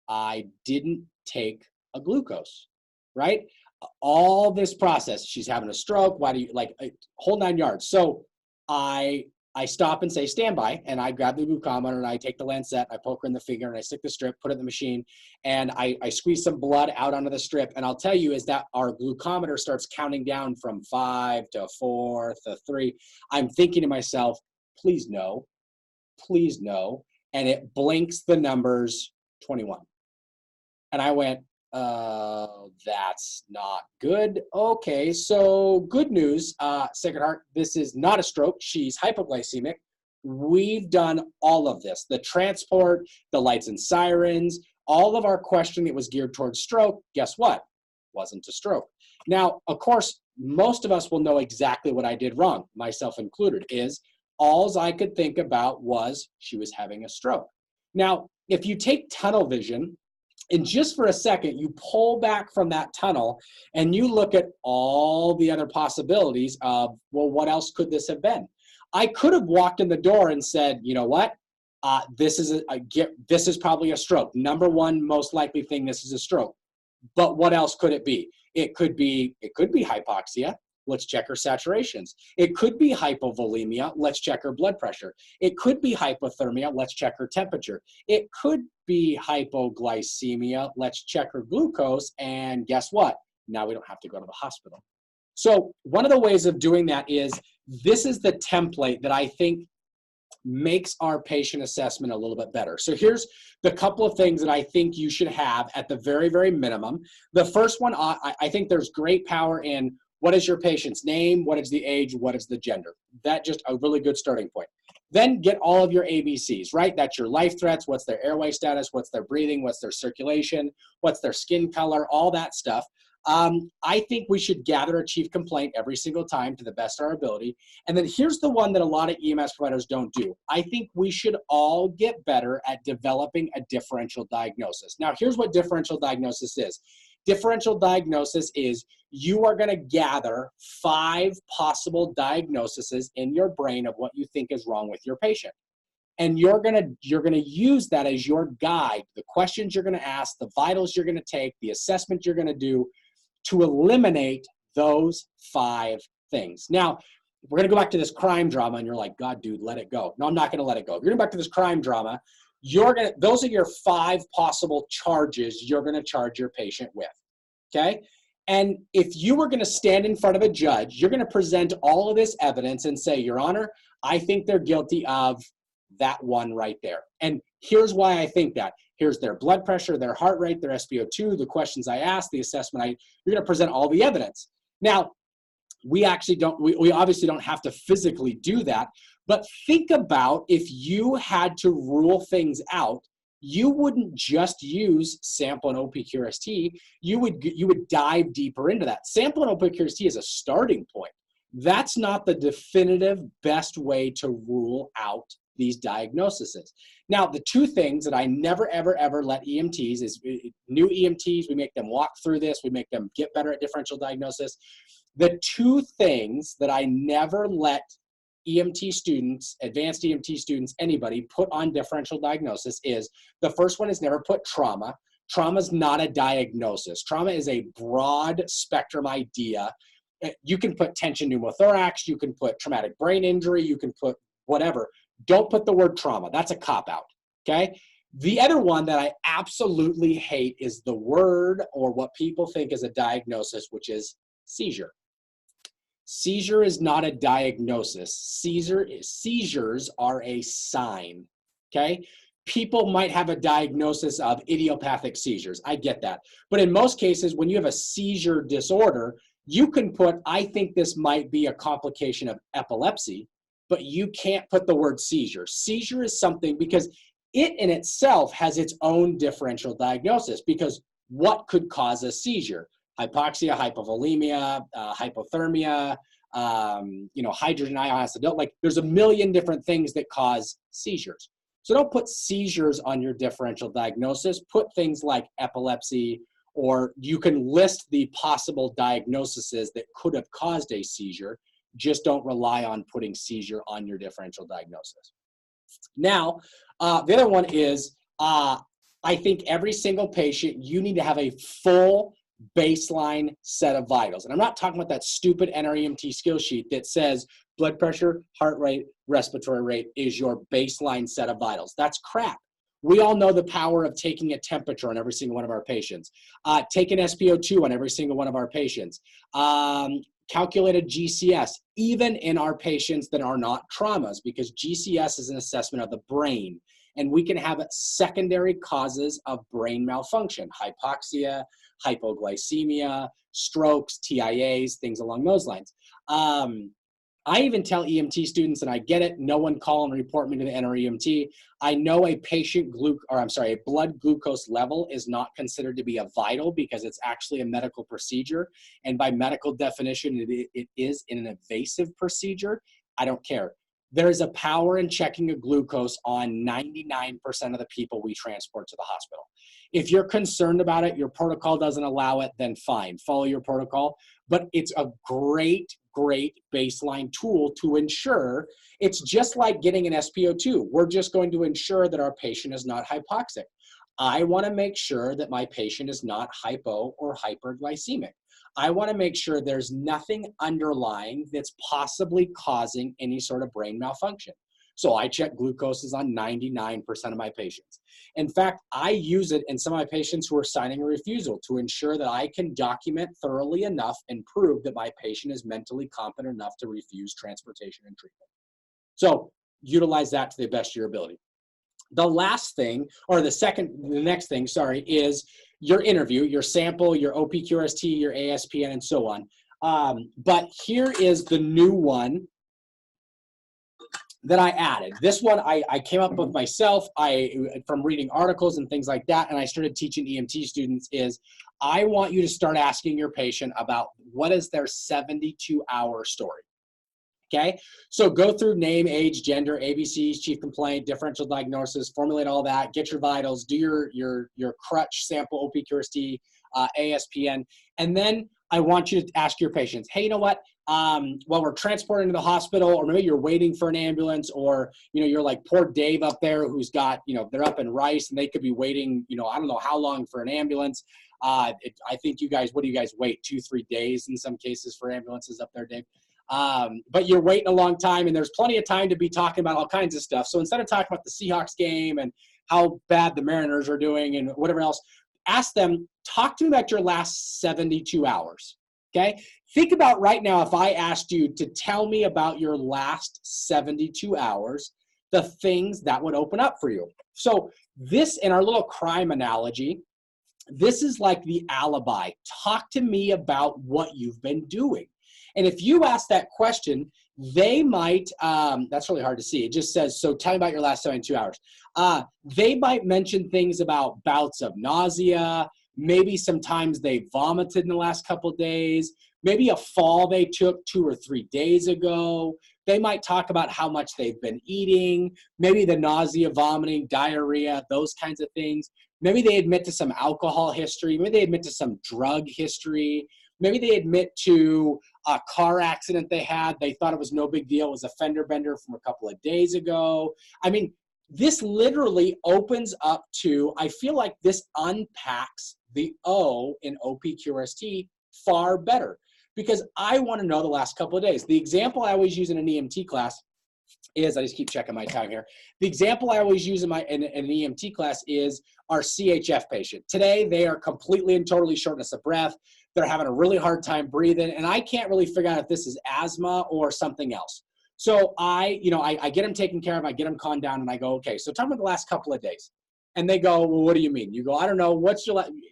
I didn't take a glucose, right? All this process, she's having a stroke. Why do you, whole 9 yards. So I stop and say, stand by, and I grab the glucometer and I take the lancet, I poke her in the finger and I stick the strip, put it in the machine, and I squeeze some blood out onto the strip. And I'll tell you is that our glucometer starts counting down from 5 to 4 to 3. I'm thinking to myself, please no, please no. And it blinks the numbers 21. And I went, That's not good. Okay, so good news, Sacred Heart, this is not a stroke. She's hypoglycemic. We've done all of this, the transport, the lights and sirens, all of our questioning that was geared towards stroke. Guess what? Wasn't a stroke. Now, of course, most of us will know exactly what I did wrong, myself included, is all I could think about was she was having a stroke. Now, if you take tunnel vision, and just for a second, you pull back from that tunnel and you look at all the other possibilities of, well, what else could this have been? I could have walked in the door and said, you know what? This is probably a stroke. Number one most likely thing, this is a stroke. But what else could it be? It could be hypoxia. Let's check her saturations. It could be hypovolemia. Let's check her blood pressure. It could be hypothermia. Let's check her temperature. It could be hypoglycemia. Let's check her glucose. And guess what? Now we don't have to go to the hospital. So one of the ways of doing that is, this is the template that I think makes our patient assessment a little bit better. So here's the couple of things that I think you should have at the very, very minimum. The first one, I think there's great power in what is your patient's name, what is the age, what is the gender. That's just a really good starting point. Then get all of your ABCs, right? That's your life threats, what's their airway status, what's their breathing, what's their circulation, what's their skin color, all that stuff. I think we should gather a chief complaint every single time to the best of our ability. And then here's the one that a lot of EMS providers don't do. I think we should all get better at developing a differential diagnosis. Now, here's what differential diagnosis is. Differential diagnosis is you are going to gather 5 possible diagnoses in your brain of what you think is wrong with your patient. And you're gonna use that as your guide, the questions you're gonna ask, the vitals you're gonna take, the assessment you're gonna do to eliminate those 5 things. Now, we're gonna go back to this crime drama, and you're like, God, dude, let it go. No, I'm not gonna let it go. If you're going back to this crime drama, those are your 5 possible charges you're gonna charge your patient with, okay? And if you were gonna stand in front of a judge, you're gonna present all of this evidence and say, Your Honor, I think they're guilty of that one right there. And here's why I think that. Here's their blood pressure, their heart rate, their SpO2, the questions I asked, the assessment you're going to present all the evidence. Now, we obviously don't have to physically do that, but think about if you had to rule things out, you wouldn't just use sample and OPQRST, you would dive deeper into that. Sample and OPQRST is a starting point. That's not the definitive best way to rule out these diagnoses. Now, the 2 things that I never, ever, ever let EMTs is new EMTs, we make them walk through this, we make them get better at differential diagnosis. The 2 things that I never let EMT students, advanced EMT students, anybody put on differential diagnosis is, the first one is never put trauma. Trauma is not a diagnosis. Trauma is a broad spectrum idea. You can put tension pneumothorax, you can put traumatic brain injury, you can put whatever. Don't put the word trauma. That's a cop-out, okay? The other one that I absolutely hate is the word, or what people think is a diagnosis, which is seizure. Seizure is not a diagnosis. Seizures are a sign, okay? People might have a diagnosis of idiopathic seizures. I get that. But in most cases, when you have a seizure disorder, you can put, I think this might be a complication of epilepsy, but you can't put the word seizure. Seizure is something, because it in itself has its own differential diagnosis, because what could cause a seizure? Hypoxia, hypovolemia, hypothermia, hydrogen ion acidosis. Like, there's a million different things that cause seizures. So don't put seizures on your differential diagnosis. Put things like epilepsy, or you can list the possible diagnoses that could have caused a seizure. Just don't rely on putting seizure on your differential diagnosis. Now, the other one is, I think every single patient, you need to have a full baseline set of vitals. And I'm not talking about that stupid NREMT skill sheet that says blood pressure, heart rate, respiratory rate is your baseline set of vitals. That's crap. We all know the power of taking a temperature on every single one of our patients, take an SpO2 on every single one of our patients, calculated GCS, even in our patients that are not traumas, because GCS is an assessment of the brain. and we can have secondary causes of brain malfunction, hypoxia, hypoglycemia, strokes, TIAs, things along those lines. I even tell EMT students, and I get it, no one call and report me to the NREMT. I know a a blood glucose level is not considered to be a vital because it's actually a medical procedure. And by medical definition, it is an invasive procedure. I don't care. There's a power in checking a glucose on 99% of the people we transport to the hospital. If you're concerned about it, your protocol doesn't allow it, then fine, follow your protocol. But it's a great baseline tool to ensure. It's just like getting an SpO2. We're just going to ensure that our patient is not hypoxic. I want to make sure that my patient is not hypo or hyperglycemic. I want to make sure there's nothing underlying that's possibly causing any sort of brain malfunction. So I check glucoses on 99% of my patients. In fact, I use it in some of my patients who are signing a refusal to ensure that I can document thoroughly enough and prove that my patient is mentally competent enough to refuse transportation and treatment. So utilize that to the best of your ability. The last thing, or the next thing, is your interview, your sample, your OPQRST, your ASPN, and so on. But here is the new one that I added. This one I came up with myself from reading articles and things like that, and I started teaching EMT students is I want you to start asking your patient about what is their 72-hour story. Okay, so go through name, age, gender, ABCs, chief complaint, differential diagnosis, formulate all that, get your vitals, do your crutch sample, OPQRST, ASPN, and then I want you to ask your patients, hey, you know what? While we're transporting to the hospital, or maybe you're waiting for an ambulance, or you're like poor Dave up there who's got they're up in Rice and they could be waiting I don't know how long for an ambulance. I think you guys, what do you guys wait, 2-3 days in some cases for ambulances up there, Dave? But you're waiting a long time, and there's plenty of time to be talking about all kinds of stuff. So instead of talking about the Seahawks game and how bad the Mariners are doing and whatever else, ask them, talk to me about your last 72 hours. Okay? Think about right now, if I asked you to tell me about your last 72 hours, the things that would open up for you. So this, in our little crime analogy, this is like the alibi. Talk to me about what you've been doing. And if you ask that question, they might, that's really hard to see. It just says, so tell me about your last 72 hours. They might mention things about bouts of nausea, maybe sometimes they vomited in the last couple of days, maybe a fall they took 2 or 3 days ago. They might talk about how much they've been eating, maybe the nausea, vomiting, diarrhea, those kinds of things. Maybe they admit to some alcohol history. Maybe they admit to some drug history. Maybe they admit to a car accident they had. They thought it was no big deal. It was a fender bender from a couple of days ago. I mean, this literally opens up to, I feel like this unpacks the O in OPQRST far better, because I want to know the last couple of days. The example I always use in an EMT class is, I just keep checking my time here. The example I always use in an EMT class is our CHF patient. Today, they are completely and totally shortness of breath. They're having a really hard time breathing, and I can't really figure out if this is asthma or something else. So I get them taken care of, I get them calmed down, and I go, okay, so tell me the last couple of days. And they go, well, what do you mean? You go, I don't know,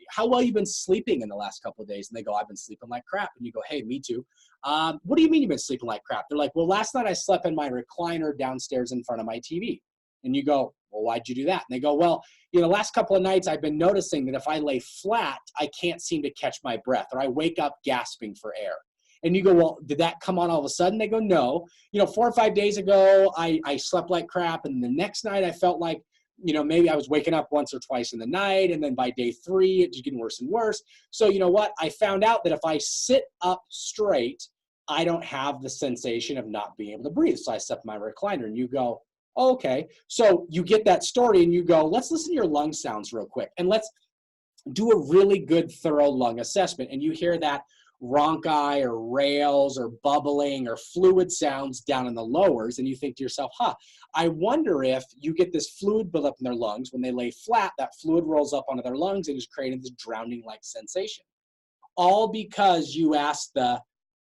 how well you been sleeping in the last couple of days? And they go, I've been sleeping like crap. And you go, hey, me too. What do you mean you've been sleeping like crap? They're like, well, last night I slept in my recliner downstairs in front of my TV. And you go, well, why'd you do that? And they go, well, last couple of nights I've been noticing that if I lay flat, I can't seem to catch my breath, or I wake up gasping for air. And you go, well, did that come on all of a sudden? They go, no. 4 or 5 days ago, I slept like crap. And the next night I felt like, maybe I was waking up once or twice in the night. And then by day 3, it's getting worse and worse. So you know what? I found out that if I sit up straight, I don't have the sensation of not being able to breathe. So I set my recliner. And you go, oh, okay. So you get that story and you go, let's listen to your lung sounds real quick. And let's do a really good, thorough lung assessment. And you hear that rhonchi or rails or bubbling or fluid sounds down in the lowers, and you think to yourself, I wonder if you get this fluid buildup in their lungs. When they lay flat, that fluid rolls up onto their lungs and is creating this drowning-like sensation. All because you asked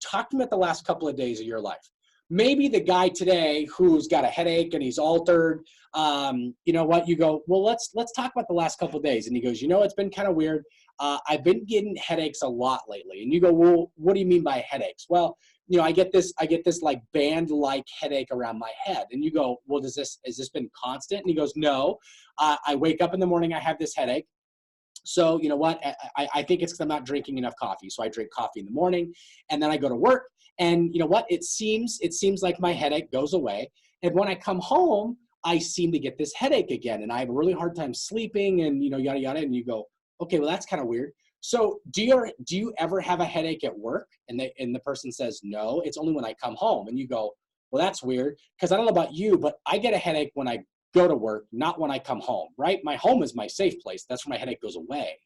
talk to me about the last couple of days of your life. maybe the guy today who's got a headache and he's altered, you know what, you go, well, let's talk about the last couple of days. And he goes, you know, it's been kind of weird. I've been getting headaches a lot lately. And you go, well, what do you mean by headaches? Well, you know, I get this like band-like headache around my head. And you go, well, has this been constant? And he goes, no, I wake up in the morning, I have this headache. So you know what, I think it's because I'm not drinking enough coffee. So I drink coffee in the morning and then I go to work, and you know what, it seems like my headache goes away. And when I come home, I seem to get this headache again, and I have a really hard time sleeping, and you know, yada, yada. And you go, okay, well, that's kind of weird. So do you ever have a headache at work? And the person says, no, it's only when I come home. And you go, well, that's weird, because I don't know about you, but I get a headache when I go to work, not when I come home, right? My home is my safe place. That's where my headache goes away,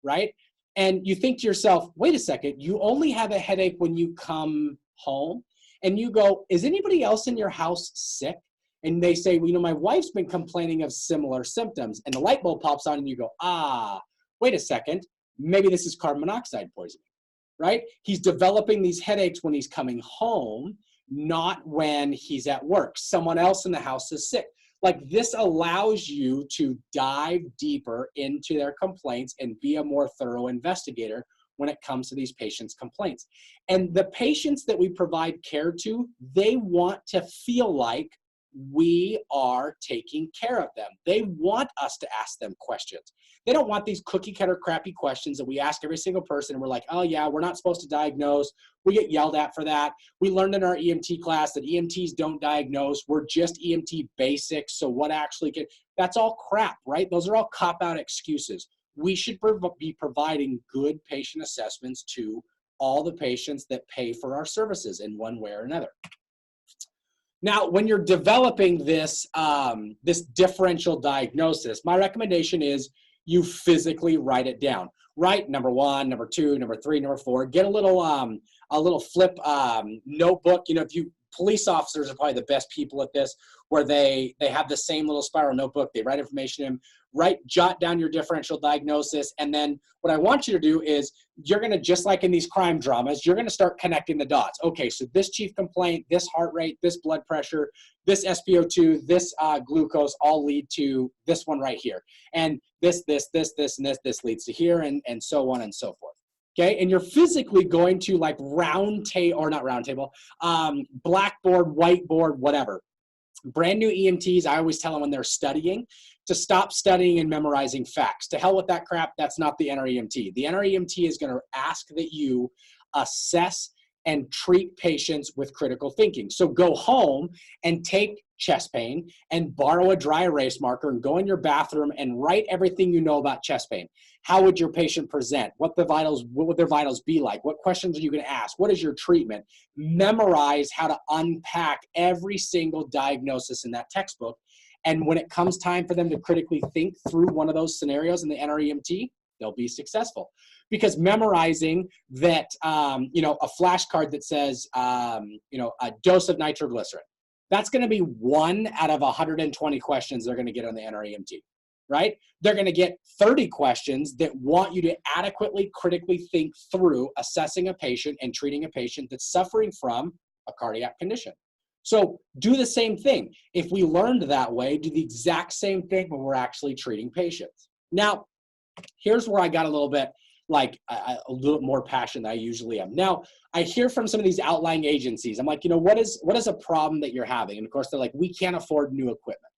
right? And you think to yourself, wait a second, you only have a headache when you come home? And you go, is anybody else in your house sick? And they say, well, you know, my wife's been complaining of similar symptoms. And the light bulb pops on and you go, wait a second, maybe this is carbon monoxide poisoning, right? He's developing these headaches when he's coming home, not when he's at work. Someone else in the house is sick. Like, this allows you to dive deeper into their complaints and be a more thorough investigator when it comes to these patients' complaints. And the patients that we provide care to, they want to feel like we are taking care of them. They want us to ask them questions. They don't want these cookie cutter crappy questions that we ask every single person and we're like, oh yeah, we're not supposed to diagnose. We get yelled at for that. We learned in our EMT class that EMTs don't diagnose. We're just EMT basics. So what actually can, that's all crap, right? Those are all cop-out excuses. We should be providing good patient assessments to all the patients that pay for our services in one way or another. Now, when you're developing this, this differential diagnosis, my recommendation is you physically write it down. Write number 1, number 2, number 3, number 4. Get a little flip notebook. You know, if you police officers are probably the best people at this, where they have the same little spiral notebook. They write information in. Jot down your differential diagnosis, and then what I want you to do is you're going to, just like in these crime dramas, you're going to start connecting the dots. Okay, so this chief complaint, this heart rate, this blood pressure, this SpO2, this glucose all lead to this one right here, and this, and this leads to here, and so on and so forth. Okay, and you're physically going to, like, blackboard, whiteboard, whatever. Brand new EMTs, I always tell them when they're studying to stop studying and memorizing facts. To hell with that crap, that's not the NREMT. The NREMT is going to ask that you assess and treat patients with critical thinking. So go home and take chest pain and borrow a dry erase marker and go in your bathroom and write everything you know about chest pain. How would your patient present? What would their vitals be like? What questions are you going to ask? What is your treatment? Memorize how to unpack every single diagnosis in that textbook. And when it comes time for them to critically think through one of those scenarios in the NREMT, they'll be successful. Because memorizing that, you know, a flashcard that says, you know, a dose of nitroglycerin, that's going to be 1 out of 120 questions they're going to get on the NREMT, right? They're going to get 30 questions that want you to adequately, critically think through assessing a patient and treating a patient that's suffering from a cardiac condition. So do the same thing. If we learned that way, do the exact same thing when we're actually treating patients. Now, here's where I got a little bit a little more passion than I usually am. Now, I hear from some of these outlying agencies. I'm like, you know, what is a problem that you're having? And of course, they're like, we can't afford new equipment,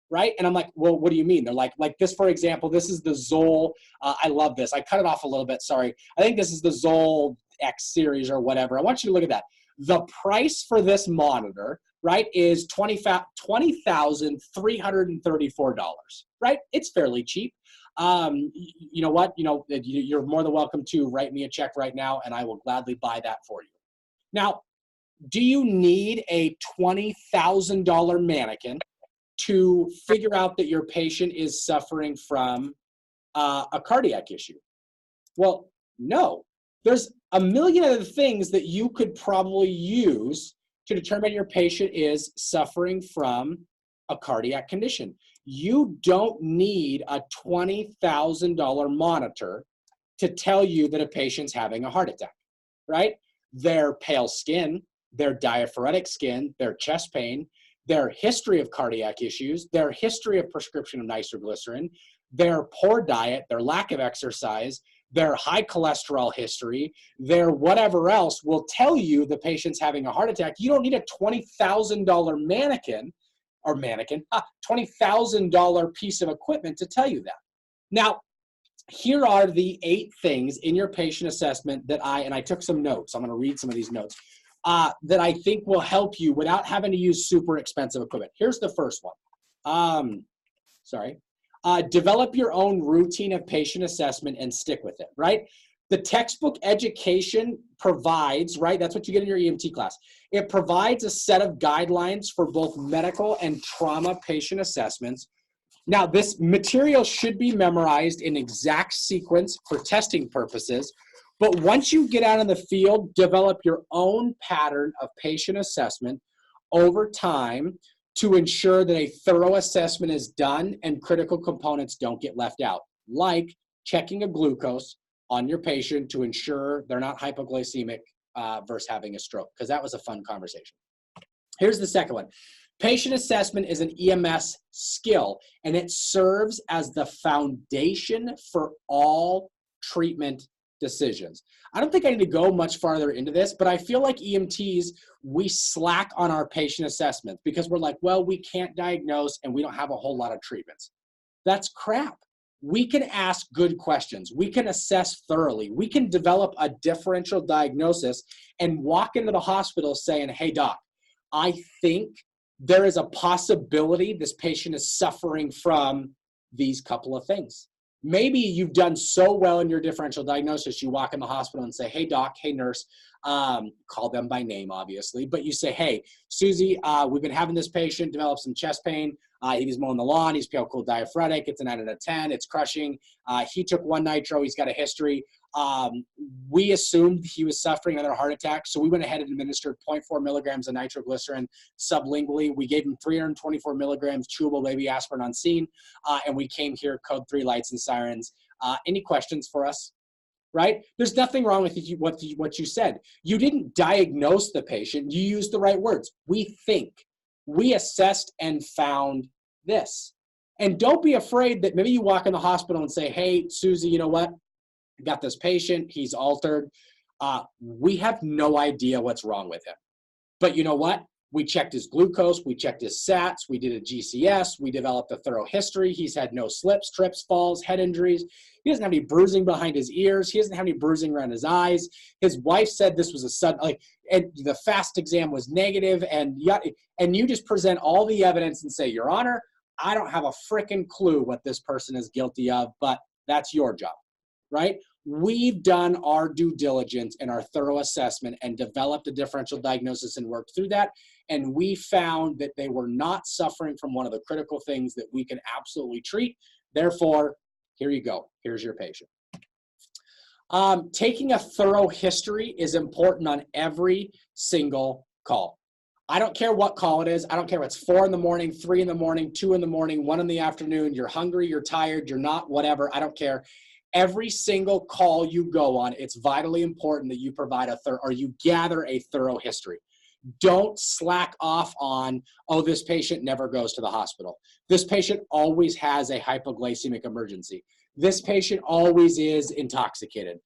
right? And I'm like, well, what do you mean? They're like this, for example, this is the Zoll. I love this. I cut it off a little bit, sorry. I think this is the Zoll X series or whatever. I want you to look at that. The price for this monitor, right, is $20,334, right? It's fairly cheap. You know what? You know, you're more than welcome to write me a check right now, and I will gladly buy that for you. Now, do you need a $20,000 mannequin to figure out that your patient is suffering from a cardiac issue? Well, no. There's a million other things that you could probably use to determine your patient is suffering from a cardiac condition. You don't need a $20,000 monitor to tell you that a patient's having a heart attack, right? Their pale skin, their diaphoretic skin, their chest pain, their history of cardiac issues, their history of prescription of nitroglycerin, their poor diet, their lack of exercise, their high cholesterol history, their whatever else will tell you the patient's having a heart attack. You don't need a $20,000 $20,000 piece of equipment to tell you that. Now, here are the 8 things in your patient assessment that I took some notes. I'm going to read some of these notes that I think will help you without having to use super expensive equipment. Here's the first one. Develop your own routine of patient assessment and stick with it, right? The textbook education provides, right? That's what you get in your EMT class. It provides a set of guidelines for both medical and trauma patient assessments. Now, this material should be memorized in exact sequence for testing purposes, but once you get out in the field, develop your own pattern of patient assessment over time to ensure that a thorough assessment is done and critical components don't get left out, like checking a glucose on your patient to ensure they're not hypoglycemic versus having a stroke, because that was a fun conversation. Here's the second one. Patient assessment is an EMS skill, and it serves as the foundation for all treatment decisions. I don't think I need to go much farther into this, but I feel like EMTs, we slack on our patient assessments because we're like, well, we can't diagnose and we don't have a whole lot of treatments. That's crap. We can ask good questions. We can assess thoroughly. We can develop a differential diagnosis and walk into the hospital saying, hey, doc, I think there is a possibility this patient is suffering from these couple of things. Maybe you've done so well in your differential diagnosis, you walk in the hospital and say, hey, doc, hey, nurse, call them by name, obviously, but you say, hey, Susie, we've been having this patient develop some chest pain. He was mowing the lawn. He's pale, cool, diaphoretic. It's a 9 out of 10. It's crushing. He took 1 nitro. He's got a history. We assumed he was suffering another heart attack, so we went ahead and administered 0.4 milligrams of nitroglycerin sublingually. We gave him 324 milligrams chewable baby aspirin on scene, and we came here, code 3 lights and sirens. Any questions for us? Right? There's nothing wrong with what you said. You didn't diagnose the patient. You used the right words. We think. We assessed and found this. And don't be afraid that maybe you walk in the hospital and say, hey, Susie, you know what? I got this patient. He's altered. We have no idea what's wrong with him. But you know what? We checked his glucose. We checked his SATs. We did a GCS. We developed a thorough history. He's had no slips, trips, falls, head injuries. He doesn't have any bruising behind his ears. He doesn't have any bruising around his eyes. His wife said this was a sudden, and the FAST exam was negative, and you just present all the evidence and say, Your Honor, I don't have a frickin' clue what this person is guilty of, but that's your job, right? We've done our due diligence and our thorough assessment and developed a differential diagnosis and worked through that. And we found that they were not suffering from one of the critical things that we can absolutely treat. Therefore, here you go. Here's your patient. Taking a thorough history is important on every single call. I don't care what call it is. I don't care if it's 4 in the morning, 3 in the morning, 2 in the morning, 1 in the afternoon. You're hungry, you're tired, you're not, whatever. I don't care. Every single call you go on, it's vitally important that you provide you gather a thorough history. Don't slack off on, oh, this patient never goes to the hospital. This patient always has a hypoglycemic emergency. This patient always is intoxicated.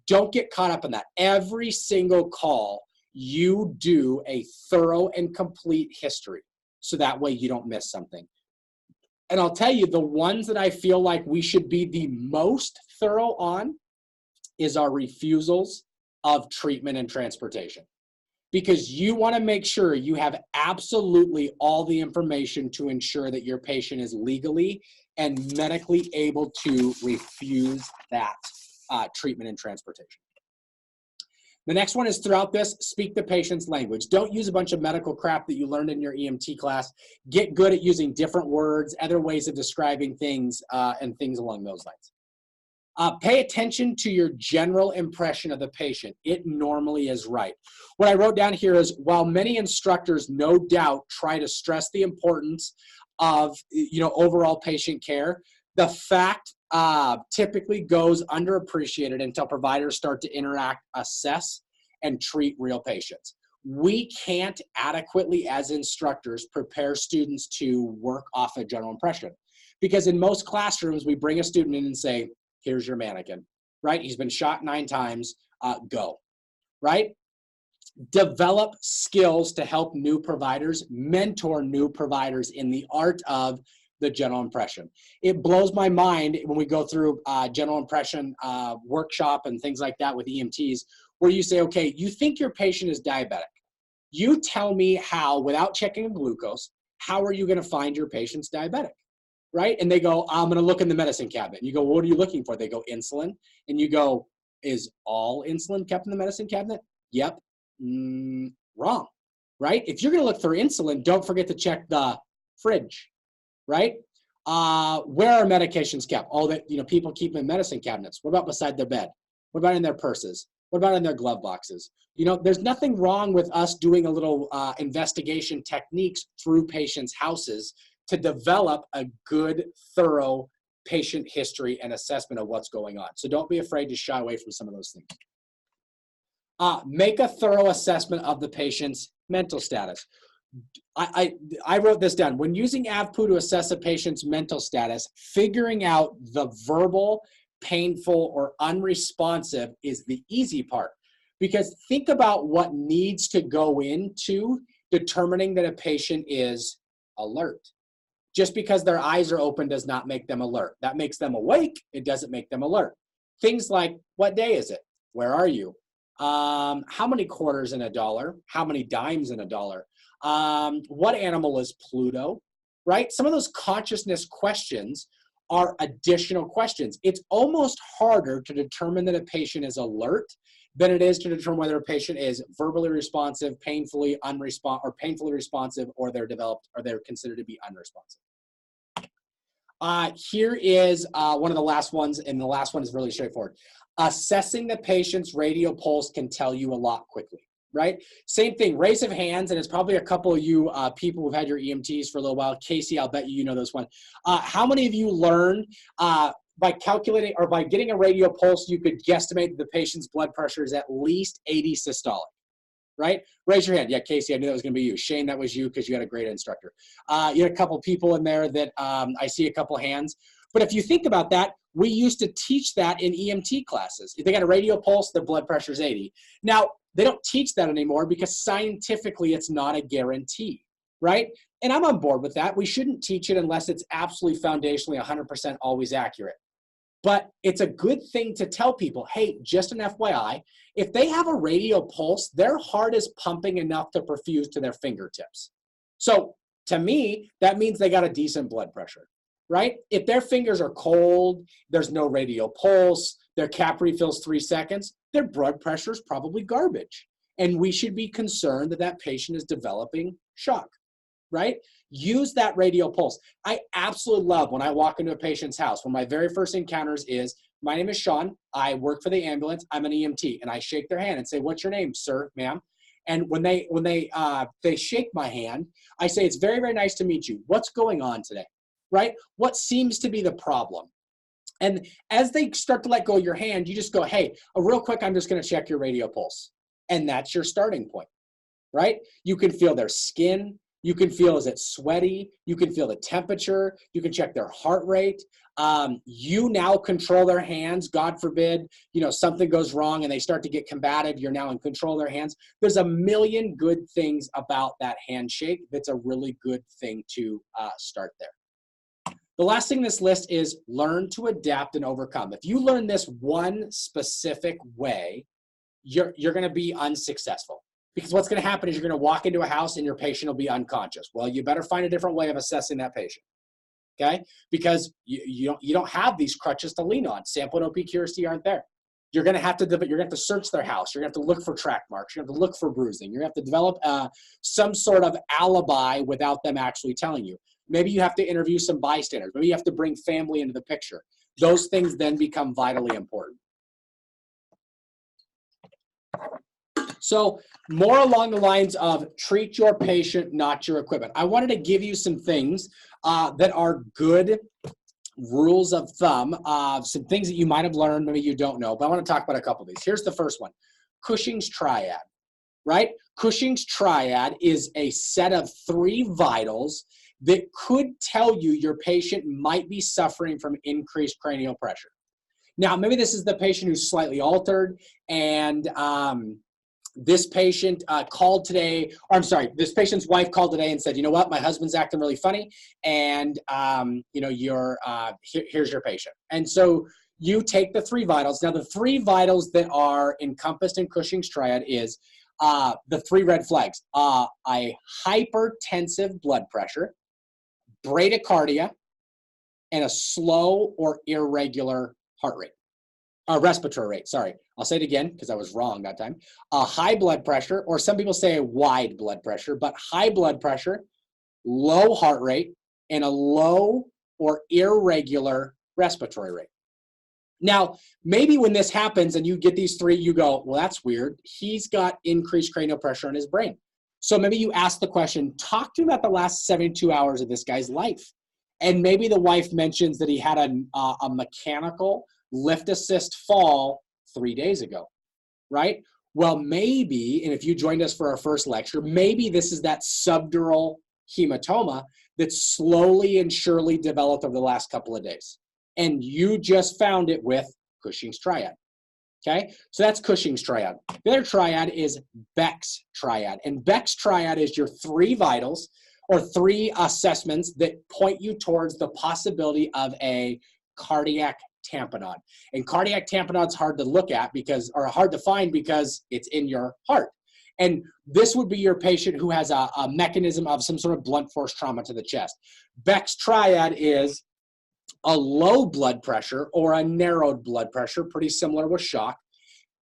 Don't get caught up in that. Every single call, you do a thorough and complete history, so that way you don't miss something. And I'll tell you, the ones that I feel like we should be the most thorough on is our refusals of treatment and transportation. Because you want to make sure you have absolutely all the information to ensure that your patient is legally and medically able to refuse that treatment and transportation. The next one is, throughout this, speak the patient's language. Don't use a bunch of medical crap that you learned in your EMT class. Get good at using different words, other ways of describing things, and things along those lines. Pay attention to your general impression of the patient. It normally is right. What I wrote down here is, while many instructors no doubt try to stress the importance of overall patient care, the fact typically goes underappreciated until providers start to interact, assess, and treat real patients. we can't adequately, as instructors, prepare students to work off a general impression. Because in most classrooms, we bring a student in and say, here's your mannequin, right? He's been shot 9 times, go, right? Develop skills to help new providers, mentor new providers in the art of the general impression. It blows my mind when we go through general impression workshop and things like that with EMTs, where you say, okay, you think your patient is diabetic. You tell me how, without checking a glucose, how are you going to find your patient's diabetic, right? And they go, I'm going to look in the medicine cabinet. And you go, what are you looking for? They go, insulin. And you go, is all insulin kept in the medicine cabinet? Yep. Wrong, right? If you're going to look for insulin, don't forget to check the fridge, right? Where are medications kept? Oh, that, you know, people keep them in medicine cabinets. What about beside their bed? What about in their purses? What about in their glove boxes? You know, there's nothing wrong with us doing a little investigation techniques through patients' houses to develop a good, thorough patient history and assessment of what's going on. So don't be afraid to shy away from some of those things. Make a thorough assessment of the patient's mental status. I wrote this down. When using AVPU to assess a patient's mental status, figuring out the verbal, painful, or unresponsive is the easy part. Because think about what needs to go into determining that a patient is alert. Just because their eyes are open does not make them alert. That makes them awake. It doesn't make them alert. Things like, what day is it? Where are you? How many quarters in a dollar? How many dimes in a dollar? What animal is Pluto? Right? Some of those consciousness questions are additional questions. It's almost harder to determine that a patient is alert than it is to determine whether a patient is verbally responsive, painfully responsive, or they're developed, or they're considered to be unresponsive. Here is one of the last ones, and the last one is really straightforward. Assessing the patient's radial pulse can tell you a lot quickly, right? Same thing, raise of hands, and it's probably a couple of you people who've had your EMTs for a little while. Casey, I'll bet you know this one. How many of you learned by calculating or by getting a radial pulse, you could guesstimate that the patient's blood pressure is at least 80 systolic, right? Raise your hand. Yeah, Casey, I knew that was going to be you. Shane, that was you because you had a great instructor. You had a couple people in there that I see a couple hands. But if you think about that, we used to teach that in EMT classes. If they got a radial pulse, their blood pressure is 80. Now, they don't teach that anymore because scientifically it's not a guarantee, right? And I'm on board with that. We shouldn't teach it unless it's absolutely foundationally 100% always accurate. But it's a good thing to tell people, hey, just an FYI, if they have a radial pulse, their heart is pumping enough to perfuse to their fingertips. So to me, that means they got a decent blood pressure, right? If their fingers are cold, there's no radial pulse, their cap refills 3 seconds, their blood pressure is probably garbage. And we should be concerned that that patient is developing shock, right? Use that radial pulse. I absolutely love when I walk into a patient's house. One of my very first encounters is, my name is Sean. I work for the ambulance. I'm an EMT. And I shake their hand and say, what's your name, sir, ma'am? And when they shake my hand, I say, it's very, very nice to meet you. What's going on today, right? What seems to be the problem? And as they start to let go of your hand, you just go, hey, real quick, I'm just going to check your radial pulse. And that's your starting point, right? You can feel their skin. You can feel, is it sweaty? You can feel the temperature. You can check their heart rate. You now control their hands. God forbid, you know, something goes wrong and they start to get combative. You're now in control of their hands. There's a million good things about that handshake. That's a really good thing to start there. The last thing in this list is learn to adapt and overcome. If you learn this one specific way, you're going to be unsuccessful. Because what's going to happen is you're going to walk into a house and your patient will be unconscious. Well, you better find a different way of assessing that patient, okay? Because you don't have these crutches to lean on. Sample and OPQRC aren't there. You're going to have to search their house. You're going to have to look for track marks. You're going to have to look for bruising. You're going to have to develop some sort of alibi without them actually telling you. Maybe you have to interview some bystanders. Maybe you have to bring family into the picture. Those things then become vitally important. So more along the lines of treat your patient, not your equipment. I wanted to give you some things that are good rules of thumb, some things that you might have learned, maybe you don't know, but I want to talk about a couple of these. Here's the first one, Cushing's triad. right? Cushing's triad is a set of 3 vitals that could tell you your patient might be suffering from increased cranial pressure. Now, maybe this is the patient who's slightly altered, and this patient called today, or I'm sorry, this patient's wife called today and said, you know what, my husband's acting really funny, and here's your patient. And so you take the 3 vitals. Now, the 3 vitals that are encompassed in Cushing's triad is the 3 red flags: a hypertensive blood pressure, bradycardia, and a slow or irregular heart rate. Respiratory rate, sorry. I'll say it again because I was wrong that time. A high blood pressure, or some people say a wide blood pressure, but high blood pressure, low heart rate, and a low or irregular respiratory rate. Now, maybe when this happens and you get these 3, you go, well, that's weird. He's got increased cranial pressure in his brain. So maybe you ask the question, talk to him about the last 72 hours of this guy's life. And maybe the wife mentions that he had a mechanical lift assist fall 3 days ago, right? Well, maybe, and if you joined us for our first lecture, maybe this is that subdural hematoma that slowly and surely developed over the last couple of days. And you just found it with Cushing's triad, okay? So that's Cushing's triad. The other triad is Beck's triad. And Beck's triad is your 3 vitals, or 3 assessments that point you towards the possibility of a cardiac tamponade. And cardiac tamponade is hard to look at or hard to find because it's in your heart. And this would be your patient who has a mechanism of some sort of blunt force trauma to the chest. Beck's triad is a low blood pressure or a narrowed blood pressure, pretty similar with shock,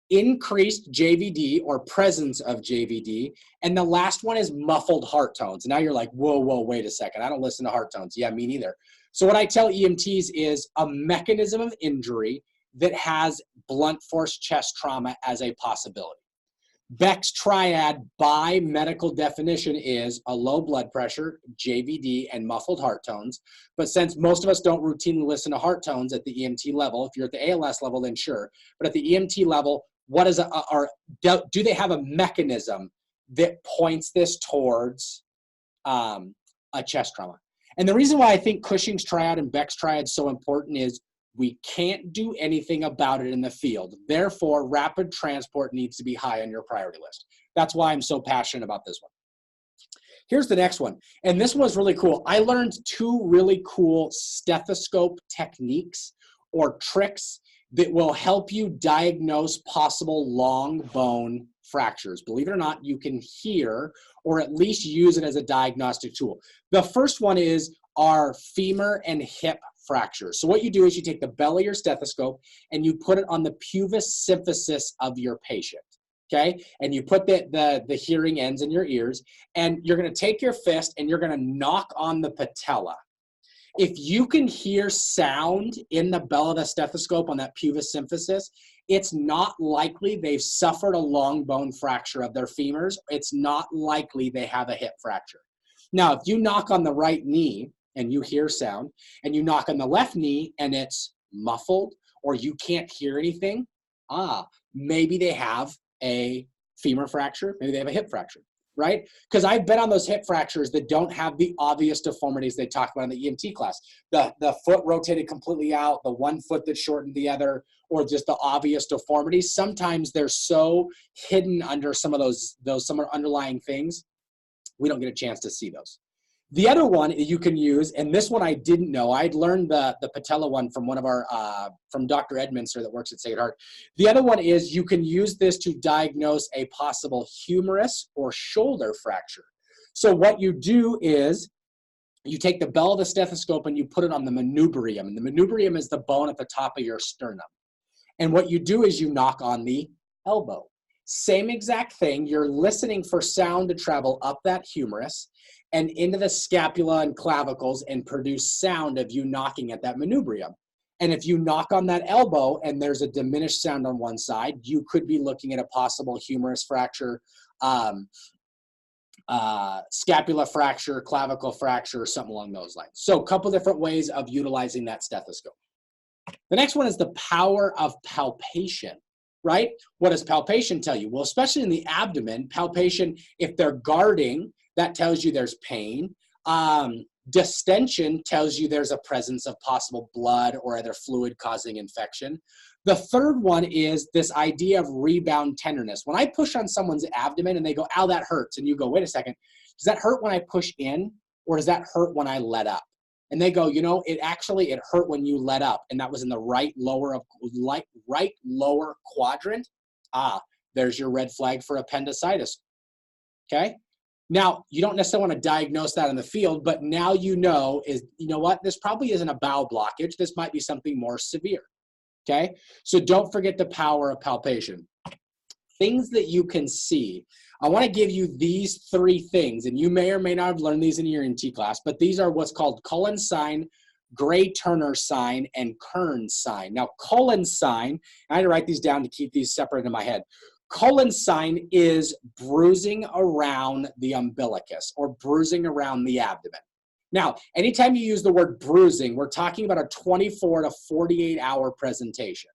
increased JVD or presence of JVD, and the last one is muffled heart tones. Now you're like, whoa, wait a second. I don't listen to heart tones. Yeah, me neither. So what I tell EMTs is a mechanism of injury that has blunt force chest trauma as a possibility. Beck's triad by medical definition is a low blood pressure, JVD, and muffled heart tones. But since most of us don't routinely listen to heart tones at the EMT level, if you're at the ALS level, then sure. But at the EMT level, do they have a mechanism that points this towards a chest trauma? And the reason why I think Cushing's triad and Beck's triad is so important is we can't do anything about it in the field. Therefore, rapid transport needs to be high on your priority list. That's why I'm so passionate about this one. Here's the next one. And this was really cool. I learned 2 really cool stethoscope techniques or tricks that will help you diagnose possible long bone fractures. Believe it or not, you can hear or at least use it as a diagnostic tool. The first one is our femur and hip fractures. So what you do is you take the bell of your stethoscope and you put it on the pubis symphysis of your patient, okay? And you put the hearing ends in your ears, and you're gonna take your fist and you're gonna knock on the patella. If you can hear sound in the bell of the stethoscope on that pubis symphysis, it's not likely they've suffered a long bone fracture of their femurs. It's not likely they have a hip fracture. Now, if you knock on the right knee and you hear sound, and you knock on the left knee and it's muffled or you can't hear anything, maybe they have a femur fracture, maybe they have a hip fracture, right? Because I've been on those hip fractures that don't have the obvious deformities they talk about in the EMT class. The foot rotated completely out, the one foot that shortened the other, or just the obvious deformities. Sometimes they're so hidden under some of those underlying things, we don't get a chance to see those. The other one you can use, and this one I didn't know. I'd learned the patella one from one of our, from Dr. Edminster that works at Sacred Heart. The other one is you can use this to diagnose a possible humerus or shoulder fracture. So what you do is you take the bell of the stethoscope and you put it on the manubrium. And the manubrium is the bone at the top of your sternum. And what you do is you knock on the elbow. Same exact thing. You're listening for sound to travel up that humerus and into the scapula and clavicles and produce sound of you knocking at that manubrium. And if you knock on that elbow and there's a diminished sound on one side, you could be looking at a possible humerus fracture, scapula fracture, clavicle fracture, something along those lines. So a couple different ways of utilizing that stethoscope. The next one is the power of palpation. right? What does palpation tell you? Well, especially in the abdomen, palpation, if they're guarding, that tells you there's pain. Distension tells you there's a presence of possible blood or other fluid causing infection. The third one is this idea of rebound tenderness. When I push on someone's abdomen and they go, ow, that hurts. And you go, wait a second, does that hurt when I push in or does that hurt when I let up? And they go, you know, it hurt when you let up. And that was in the right lower quadrant. There's your red flag for appendicitis. Okay. Now, you don't necessarily want to diagnose that in the field, but now you know what? This probably isn't a bowel blockage. This might be something more severe. Okay. So don't forget the power of palpation. Things that you can see. I want to give you these three things, and you may or may not have learned these in your ENT class, but these are what's called Cullen's sign, Gray-Turner sign, and Kern's sign. Now, Cullen's sign, I had to write these down to keep these separate in my head. Cullen's sign is bruising around the umbilicus or bruising around the abdomen. Now, anytime you use the word bruising, we're talking about a 24 to 48 hour presentation.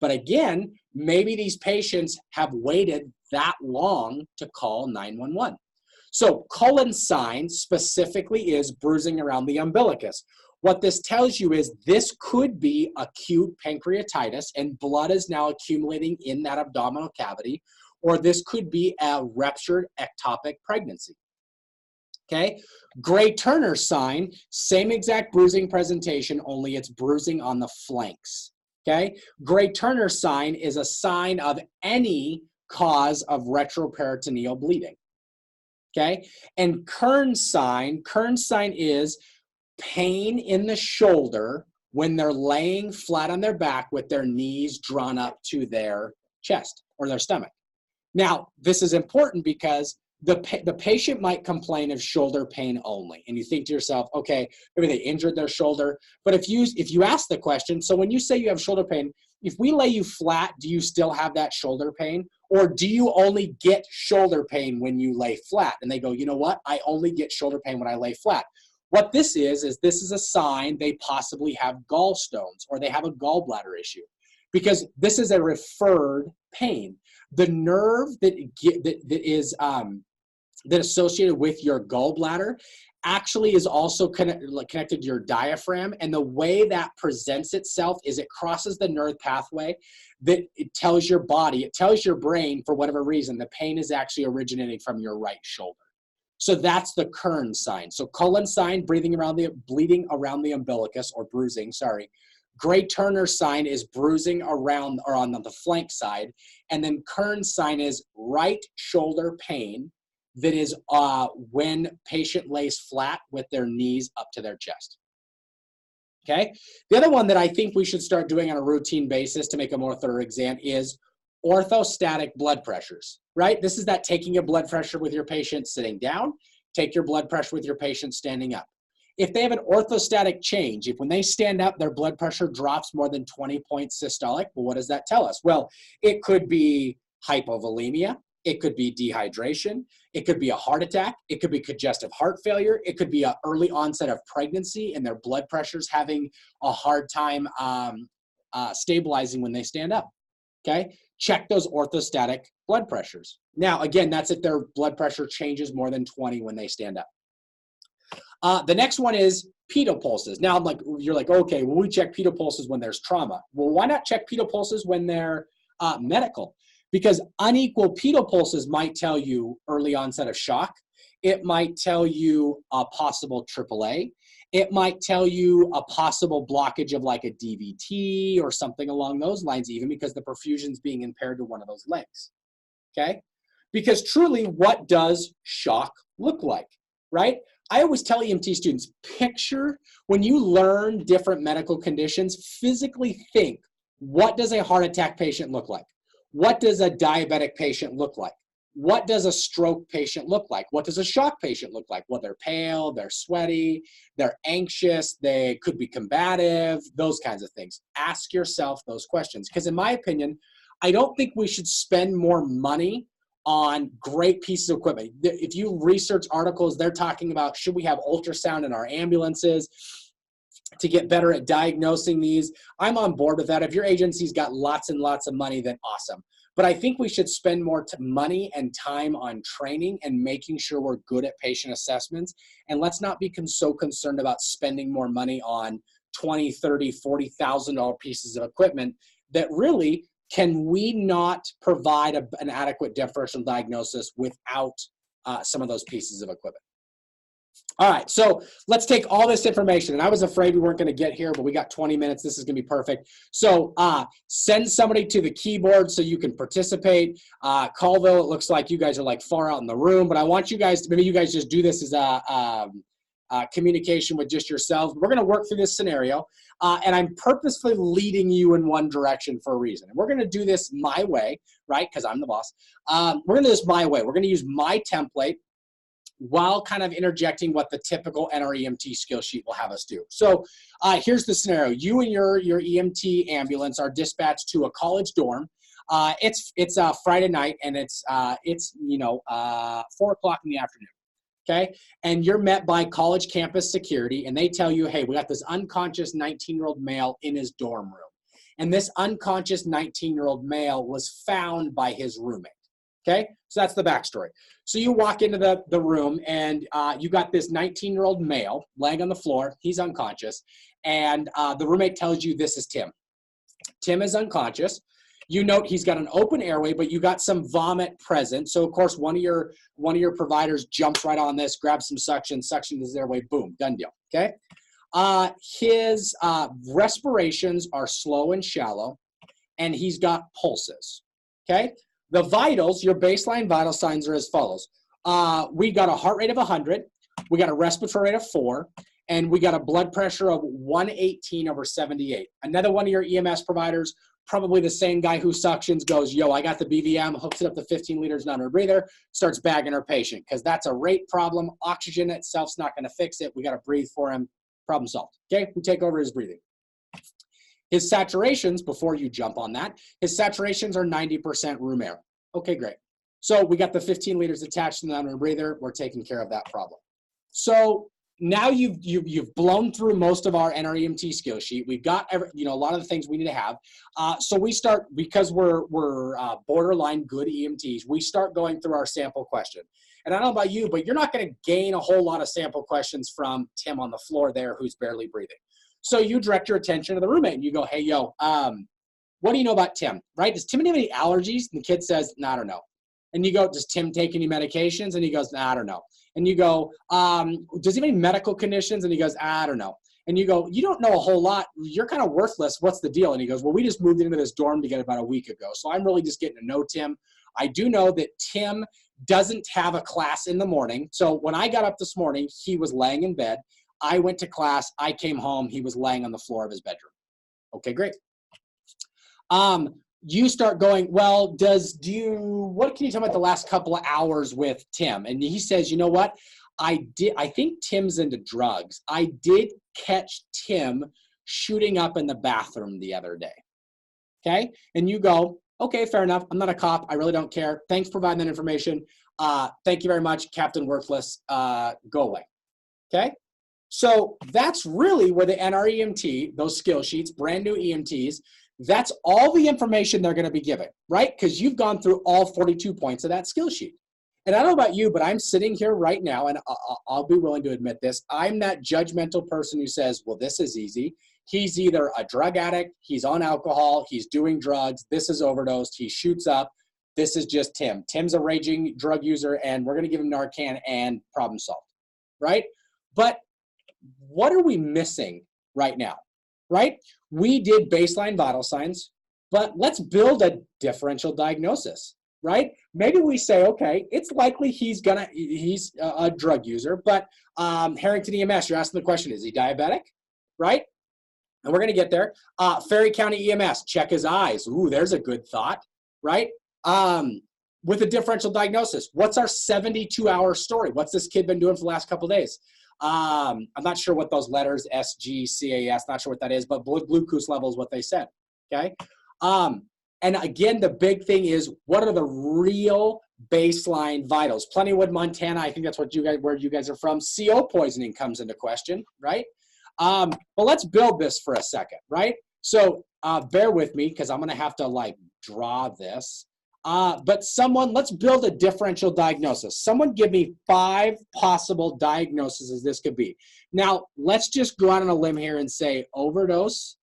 But again, maybe these patients have waited that long to call 911. So Cullen's sign specifically is bruising around the umbilicus. What this tells you is this could be acute pancreatitis and blood is now accumulating in that abdominal cavity, or this could be a ruptured ectopic pregnancy. Okay, Gray-Turner sign, same exact bruising presentation, only it's bruising on the flanks. Okay, Gray-Turner sign is a sign of any cause of retroperitoneal bleeding. Okay, and Kern's sign is pain in the shoulder when they're laying flat on their back with their knees drawn up to their chest or their stomach. Now, this is important because the patient might complain of shoulder pain only. And you think to yourself, okay, maybe they injured their shoulder. But if you ask the question, so when you say you have shoulder pain, if we lay you flat, do you still have that shoulder pain? Or do you only get shoulder pain when you lay flat? And they go, you know what? I only get shoulder pain when I lay flat. What this is this is a sign they possibly have gallstones or they have a gallbladder issue, because this is a referred pain. The nerve that is associated with your gallbladder actually is also connected to your diaphragm, and the way that presents itself is it crosses the nerve pathway that it tells your body, it tells your brain, for whatever reason, the pain is actually originating from your right shoulder. So that's the Kern sign. So Cullen's sign, bleeding around the umbilicus, or bruising, sorry. Gray-Turner sign is bruising around or on the flank side. And then Kern's sign is right shoulder pain that is when patient lays flat with their knees up to their chest. Okay? The other one that I think we should start doing on a routine basis to make a more thorough exam is orthostatic blood pressures, right? This is that taking your blood pressure with your patient sitting down, take your blood pressure with your patient standing up. If they have an orthostatic change, if when they stand up, their blood pressure drops more than 20 points systolic, well, what does that tell us? Well, it could be hypovolemia, it could be dehydration, it could be a heart attack, it could be congestive heart failure, it could be an early onset of pregnancy and their blood pressure's having a hard time stabilizing when they stand up, okay? Check those orthostatic blood pressures. Now, again, that's if their blood pressure changes more than 20 when they stand up. The next one is pedal pulses. Now, you're like, okay, well, we check pedal pulses when there's trauma. Well, why not check pedal pulses when they're medical? Because unequal pedal pulses might tell you early onset of shock. It might tell you a possible AAA. It might tell you a possible blockage of like a DVT or something along those lines, even because the perfusion's being impaired to one of those legs, okay? Because truly, what does shock look like, right? I always tell EMT students, picture when you learn different medical conditions, physically think, what does a heart attack patient look like? What does a diabetic patient look like? What does a stroke patient look like? What does a shock patient look like? Well, they're pale, they're sweaty, they're anxious, they could be combative, those kinds of things. Ask yourself those questions. Because in my opinion, I don't think we should spend more money on great pieces of equipment. If you research articles, they're talking about, should we have ultrasound in our ambulances? to get better at diagnosing these. I'm on board with that. If your agency's got lots and lots of money, then awesome. But I think we should spend more money and time on training and making sure we're good at patient assessments. And let's not be so concerned about spending more money on $20, $30, $40,000 pieces of equipment that really, can we not provide an adequate differential diagnosis without some of those pieces of equipment? All right, so let's take all this information, and I was afraid we weren't going to get here, but we got 20 minutes. This is going to be perfect. So send somebody to the keyboard so you can participate. Colville, it looks like you guys are like far out in the room, but I want you guys to, maybe you guys just do this as a communication with just yourselves. We're going to work through this scenario, and I'm purposefully leading you in one direction for a reason. And we're going to do this my way, right, because I'm the boss. We're going to do this my way. We're going to use my template, while kind of interjecting what the typical NREMT skill sheet will have us do. So here's the scenario. You and your EMT ambulance are dispatched to a college dorm. It's Friday night, and it's 4 o'clock in the afternoon, okay? And you're met by college campus security, and they tell you, hey, we got this unconscious 19-year-old male in his dorm room. And this unconscious 19-year-old male was found by his roommate. Okay, so that's the backstory. So you walk into the room, and you got this 19-year-old male laying on the floor. He's unconscious, and the roommate tells you this is Tim. Tim is unconscious. You note he's got an open airway, but you got some vomit present. So of course, one of your providers jumps right on this, grabs some suction his airway, boom, done deal. Okay, his respirations are slow and shallow, and he's got pulses. Okay. The vitals, your baseline vital signs are as follows. We got a heart rate of 100, we got a respiratory rate of 4, and we got a blood pressure of 118/78. Another one of your EMS providers, probably the same guy who suctions, goes, yo, I got the BVM, hooks it up to 15 liters under a breather, starts bagging her patient, because that's a rate problem. Oxygen itself's not going to fix it. We got to breathe for him. Problem solved. Okay, we take over his breathing. His saturations, before you jump on that, his saturations are 90% room air. Okay, great. So we got the 15 liters attached to the under breather. We're taking care of that problem. So now you've blown through most of our NREMT skill sheet. We've got a lot of the things we need to have. So we start, because we're borderline good EMTs, we start going through our sample question. And I don't know about you, but you're not going to gain a whole lot of sample questions from Tim on the floor there who's barely breathing. So you direct your attention to the roommate and you go, hey, yo, what do you know about Tim, right? Does Tim have any allergies? And the kid says, no, I don't know. And you go, does Tim take any medications? And he goes, nah, I don't know. And you go, does he have any medical conditions? And he goes, I don't know. And you go, you don't know a whole lot. You're kind of worthless. What's the deal? And he goes, well, we just moved into this dorm together about a week ago. So I'm really just getting to know Tim. I do know that Tim doesn't have a class in the morning. So when I got up this morning, he was laying in bed. I went to class, I came home, he was laying on the floor of his bedroom. Okay, great. You start going, well, what can you tell me about the last couple of hours with Tim? And he says, you know what? I think Tim's into drugs. I did catch Tim shooting up in the bathroom the other day. Okay? And you go, okay, fair enough. I'm not a cop. I really don't care. Thanks for providing that information. Thank you very much, Captain Worthless. Go away. Okay? So that's really where the NREMT, those skill sheets, brand new EMTs, that's all the information they're going to be given, right? Because you've gone through all 42 points of that skill sheet. And I don't know about you, but I'm sitting here right now, and I'll be willing to admit this. I'm that judgmental person who says, well, this is easy. He's either a drug addict, he's on alcohol, he's doing drugs, this is overdosed, he shoots up. This is just Tim. Tim's a raging drug user, and we're going to give him Narcan and problem solved, right? But what are we missing right now, right? We did baseline vital signs, but let's build a differential diagnosis, right? Maybe we say, okay, it's likely he's a drug user, but Harrington EMS, you're asking the question, is he diabetic, right? And we're going to get there. Ferry County EMS, check his eyes. Ooh, there's a good thought, right? With a differential diagnosis, what's our 72-hour story? What's this kid been doing for the last couple of days? I'm not sure what those letters, SGCAS, not sure what that is, but blood glucose level is what they said, okay? And again, the big thing is, what are the real baseline vitals? Plentywood, Montana, I think that's where you guys are from. CO poisoning comes into question, right? But let's build this for a second, right? So bear with me because I'm going to have to like draw this. But someone, let's build a differential diagnosis. Someone give me 5 possible diagnoses this could be. Now, let's just go out on a limb here and say overdose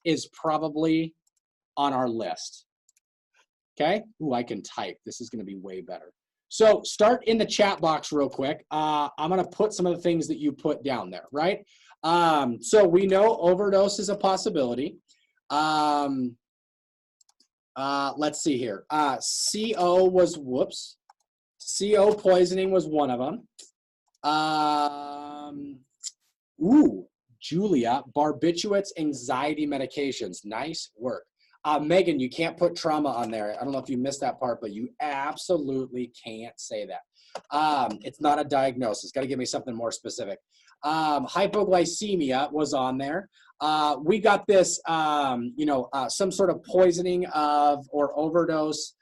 is probably on our list. Okay? Ooh, I can type. This is going to be way better. So start in the chat box real quick. I'm going to put some of the things that you put down there, right? So we know overdose is a possibility. Let's see here. CO was, whoops. CO poisoning was one of them. Julia, barbiturates, anxiety medications. Nice work. Megan, you can't put trauma on there. I don't know if you missed that part, but you absolutely can't say that. It's not a diagnosis. Got to give me something more specific. Hypoglycemia was on there. We got this, some sort of poisoning of or overdose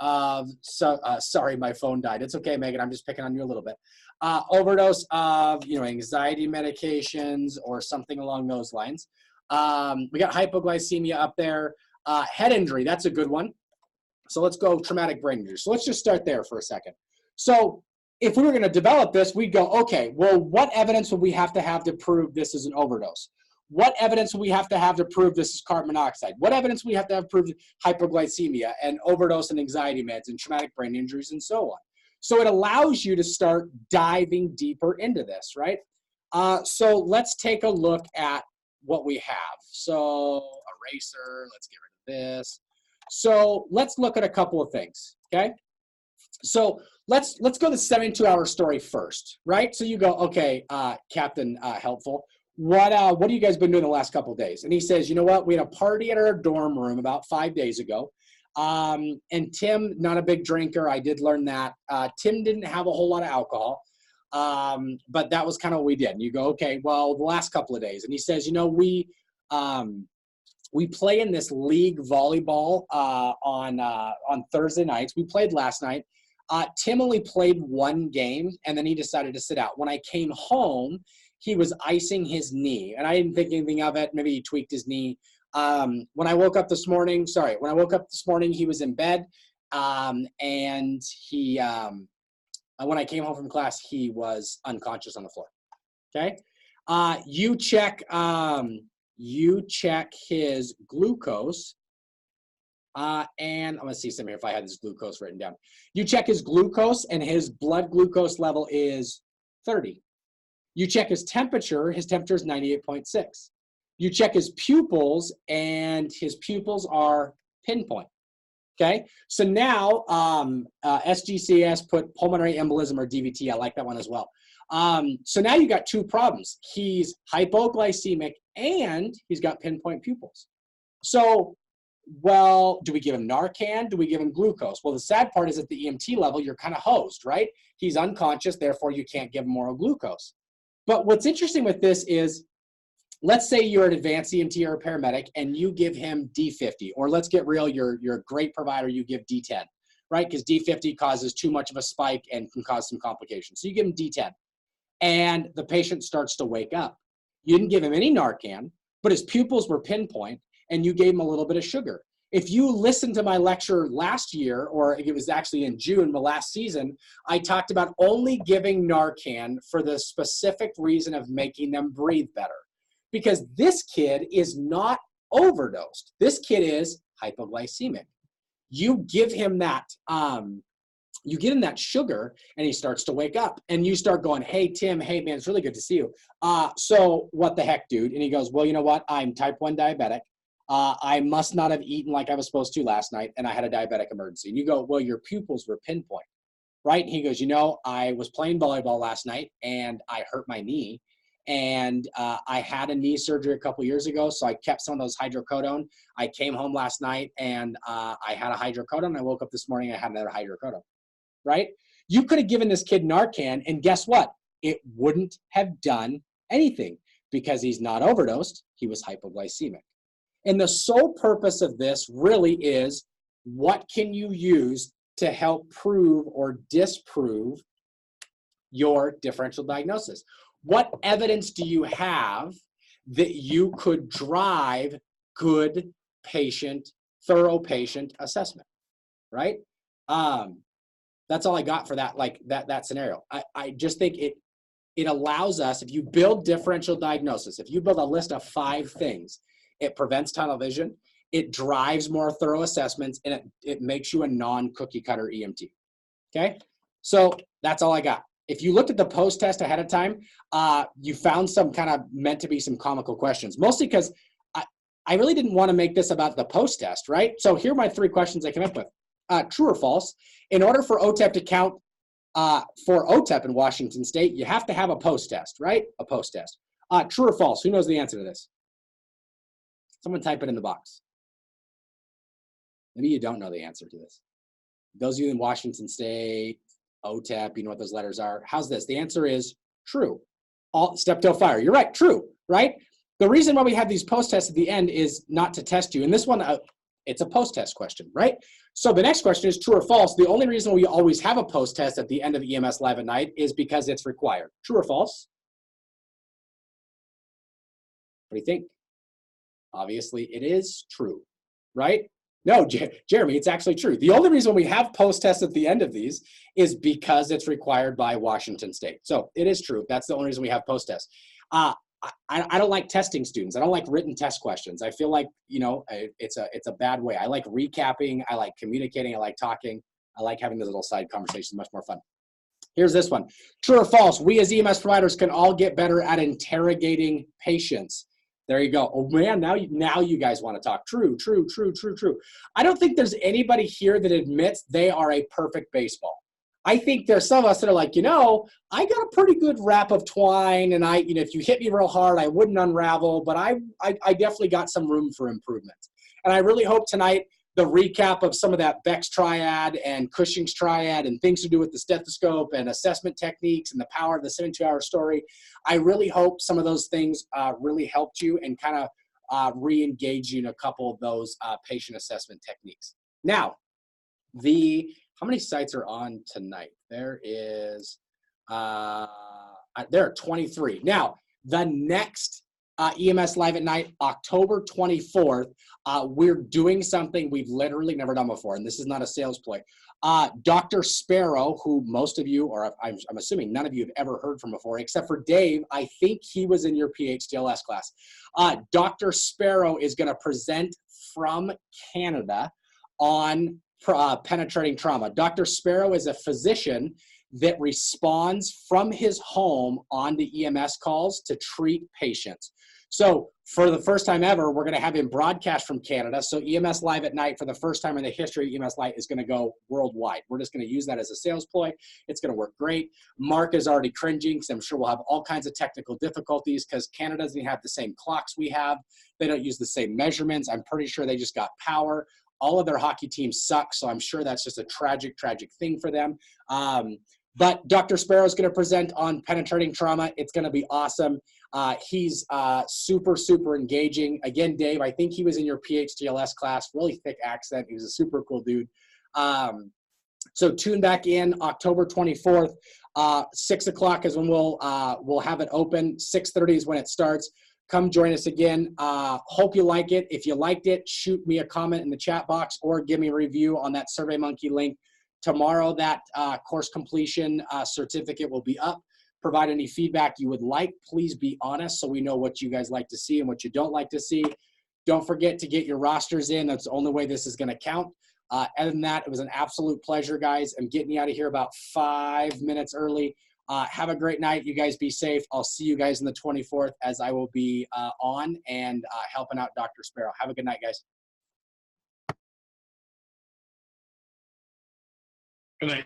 sorry, my phone died. It's okay, Megan. I'm just picking on you a little bit. Overdose of, anxiety medications or something along those lines. We got hypoglycemia up there. Head injury, that's a good one. So let's go traumatic brain injury. So let's just start there for a second. So if we were going to develop this, we'd go, okay, well, what evidence would we have to prove this is an overdose? What evidence would we have to prove this is carbon monoxide? What evidence we have to prove hypoglycemia and overdose and anxiety meds and traumatic brain injuries and so on? So it allows you to start diving deeper into this, right? So let's take a look at what we have. So eraser, let's get rid of this. So let's look at a couple of things, okay? So let's go the 72-hour story first, right? So you go, okay, Captain Helpful, what have you guys been doing the last couple of days? And he says, you know what? We had a party at our dorm room about 5 days ago. And Tim, not a big drinker. I did learn that. Tim didn't have a whole lot of alcohol. But that was kind of what we did. And you go, okay, well, the last couple of days. And he says, we play in this league volleyball on Thursday nights. We played last night. Tim only played 1 game, and then he decided to sit out. When I came home, he was icing his knee, and I didn't think anything of it. Maybe he tweaked his knee. When I woke up this morning, he was in bed, and he, when I came home from class, he was unconscious on the floor. Okay, you check his glucose. And I'm gonna see something here if I had this glucose written down. You check his glucose, and his blood glucose level is 30. You check his temperature is 98.6. You check his pupils, and his pupils are pinpoint. Okay, so now SGCS put pulmonary embolism or DVT. I like that one as well. So now you got 2 problems. He's hypoglycemic and he's got pinpoint pupils. So, well, do we give him Narcan? Do we give him glucose? Well, the sad part is at the EMT level, you're kind of hosed, right? He's unconscious, therefore you can't give him oral glucose. But what's interesting with this is, let's say you're an advanced EMT or a paramedic and you give him D50, or let's get real, you're a great provider, you give D10, right? Because D50 causes too much of a spike and can cause some complications. So you give him D10 and the patient starts to wake up. You didn't give him any Narcan, but his pupils were pinpoint and you gave him a little bit of sugar. If you listened to my lecture last year, or it was actually in June, the last season, I talked about only giving Narcan for the specific reason of making them breathe better. Because this kid is not overdosed. This kid is hypoglycemic. You give him that, sugar, and he starts to wake up. And you start going, hey, Tim, hey, man, it's really good to see you. So what the heck, dude? And he goes, well, you know what? I'm type 1 diabetic. I must not have eaten like I was supposed to last night, and I had a diabetic emergency. And you go, well, your pupils were pinpoint, right? And he goes, I was playing volleyball last night, and I hurt my knee. And I had a knee surgery a couple years ago, so I kept some of those hydrocodone. I came home last night, and I had a hydrocodone. I woke up this morning, I had another hydrocodone, right? You could have given this kid Narcan, and guess what? It wouldn't have done anything because he's not overdosed. He was hypoglycemic. And the sole purpose of this really is, what can you use to help prove or disprove your differential diagnosis? what evidence do you have that you could drive good thorough patient assessment, right? That's all I got for that, like that scenario. I just think it allows us, if you build differential diagnosis, if you build a list of 5 things, it prevents tunnel vision, it drives more thorough assessments, and it makes you a non-cookie cutter EMT. Okay, so that's all I got. If you looked at the post-test ahead of time, you found some kind of meant to be some comical questions, mostly because I really didn't want to make this about the post-test, right? So here are my 3 questions I came up with. True or false? In order for OTEP to count for OTEP in Washington State, you have to have a post-test, right? A post-test. True or false? Who knows the answer to this? Someone type it in the box. Maybe you don't know the answer to this. Those of you in Washington State, OTEP, you know what those letters are. How's this? The answer is true. Step till fire. You're right, true, right? The reason why we have these post-tests at the end is not to test you. And this one, it's a post-test question, right? So the next question is true or false. The only reason we always have a post-test at the end of EMS Live at Night is because it's required. True or false? What do you think? Obviously, it is true, right? No, Jeremy, it's actually true. The only reason we have post-tests at the end of these is because it's required by Washington State. So it is true. That's the only reason we have post-tests. I don't like testing students. I don't like written test questions. I feel like, you know, it's a bad way. I like recapping. I like communicating. I like talking. I like having those little side conversations. Much more fun. Here's this one. True or false? We as EMS providers can all get better at interrogating patients. There you go. Oh man, now you guys want to talk. True, true, true, true, true. I don't think there's anybody here that admits they are a perfect baseball. I think there's some of us that are like, you know, I got a pretty good wrap of twine, and you know, if you hit me real hard, I wouldn't unravel, but I definitely got some room for improvement. And I really hope tonight the recap of some of that Beck's triad and Cushing's triad and things to do with the stethoscope and assessment techniques and the power of the 72-hour story, I really hope some of those things really helped you and kind of re-engage you in a couple of those patient assessment techniques. Now, how many sites are on tonight? There are 23. Now, the next EMS Live at Night, October 24th, we're doing something we've literally never done before, and this is not a sales ploy. Dr. Sparrow, who most of you, or I'm assuming none of you have ever heard from before, except for Dave, I think he was in your PHDLS class. Dr. Sparrow is going to present from Canada on penetrating trauma. Dr. Sparrow is a physician that responds from his home on the EMS calls to treat patients. So for the first time ever, we're going to have him broadcast from Canada. So EMS Live at Night, for the first time in the history of EMS Live, is going to go worldwide. We're just going to use that as a sales ploy. It's going to work great. Mark is already cringing because I'm sure we'll have all kinds of technical difficulties because Canada doesn't have the same clocks we have. They don't use the same measurements. I'm pretty sure they just got power. All of their hockey teams suck, so I'm sure that's just a tragic, tragic thing for them. But Dr. Sparrow is going to present on penetrating trauma. It's going to be awesome. He's super, super engaging. Again, Dave, I think he was in your PHDLS class, really thick accent. He was a super cool dude. So tune back in October 24th. 6 o'clock is when we'll have it open. 6:30 is when it starts. Come join us again. Hope you like it. If you liked it, shoot me a comment in the chat box or give me a review on that SurveyMonkey link. Tomorrow, that course completion certificate will be up. Provide any feedback you would like. Please be honest so we know what you guys like to see and what you don't like to see. Don't forget to get your rosters in. That's the only way this is going to count. Other than that, it was an absolute pleasure, guys. I'm getting you out of here about 5 minutes early. Have a great night. You guys be safe. I'll see you guys on the 24th as I will be on and helping out Dr. Sparrow. Have a good night, guys. Good night.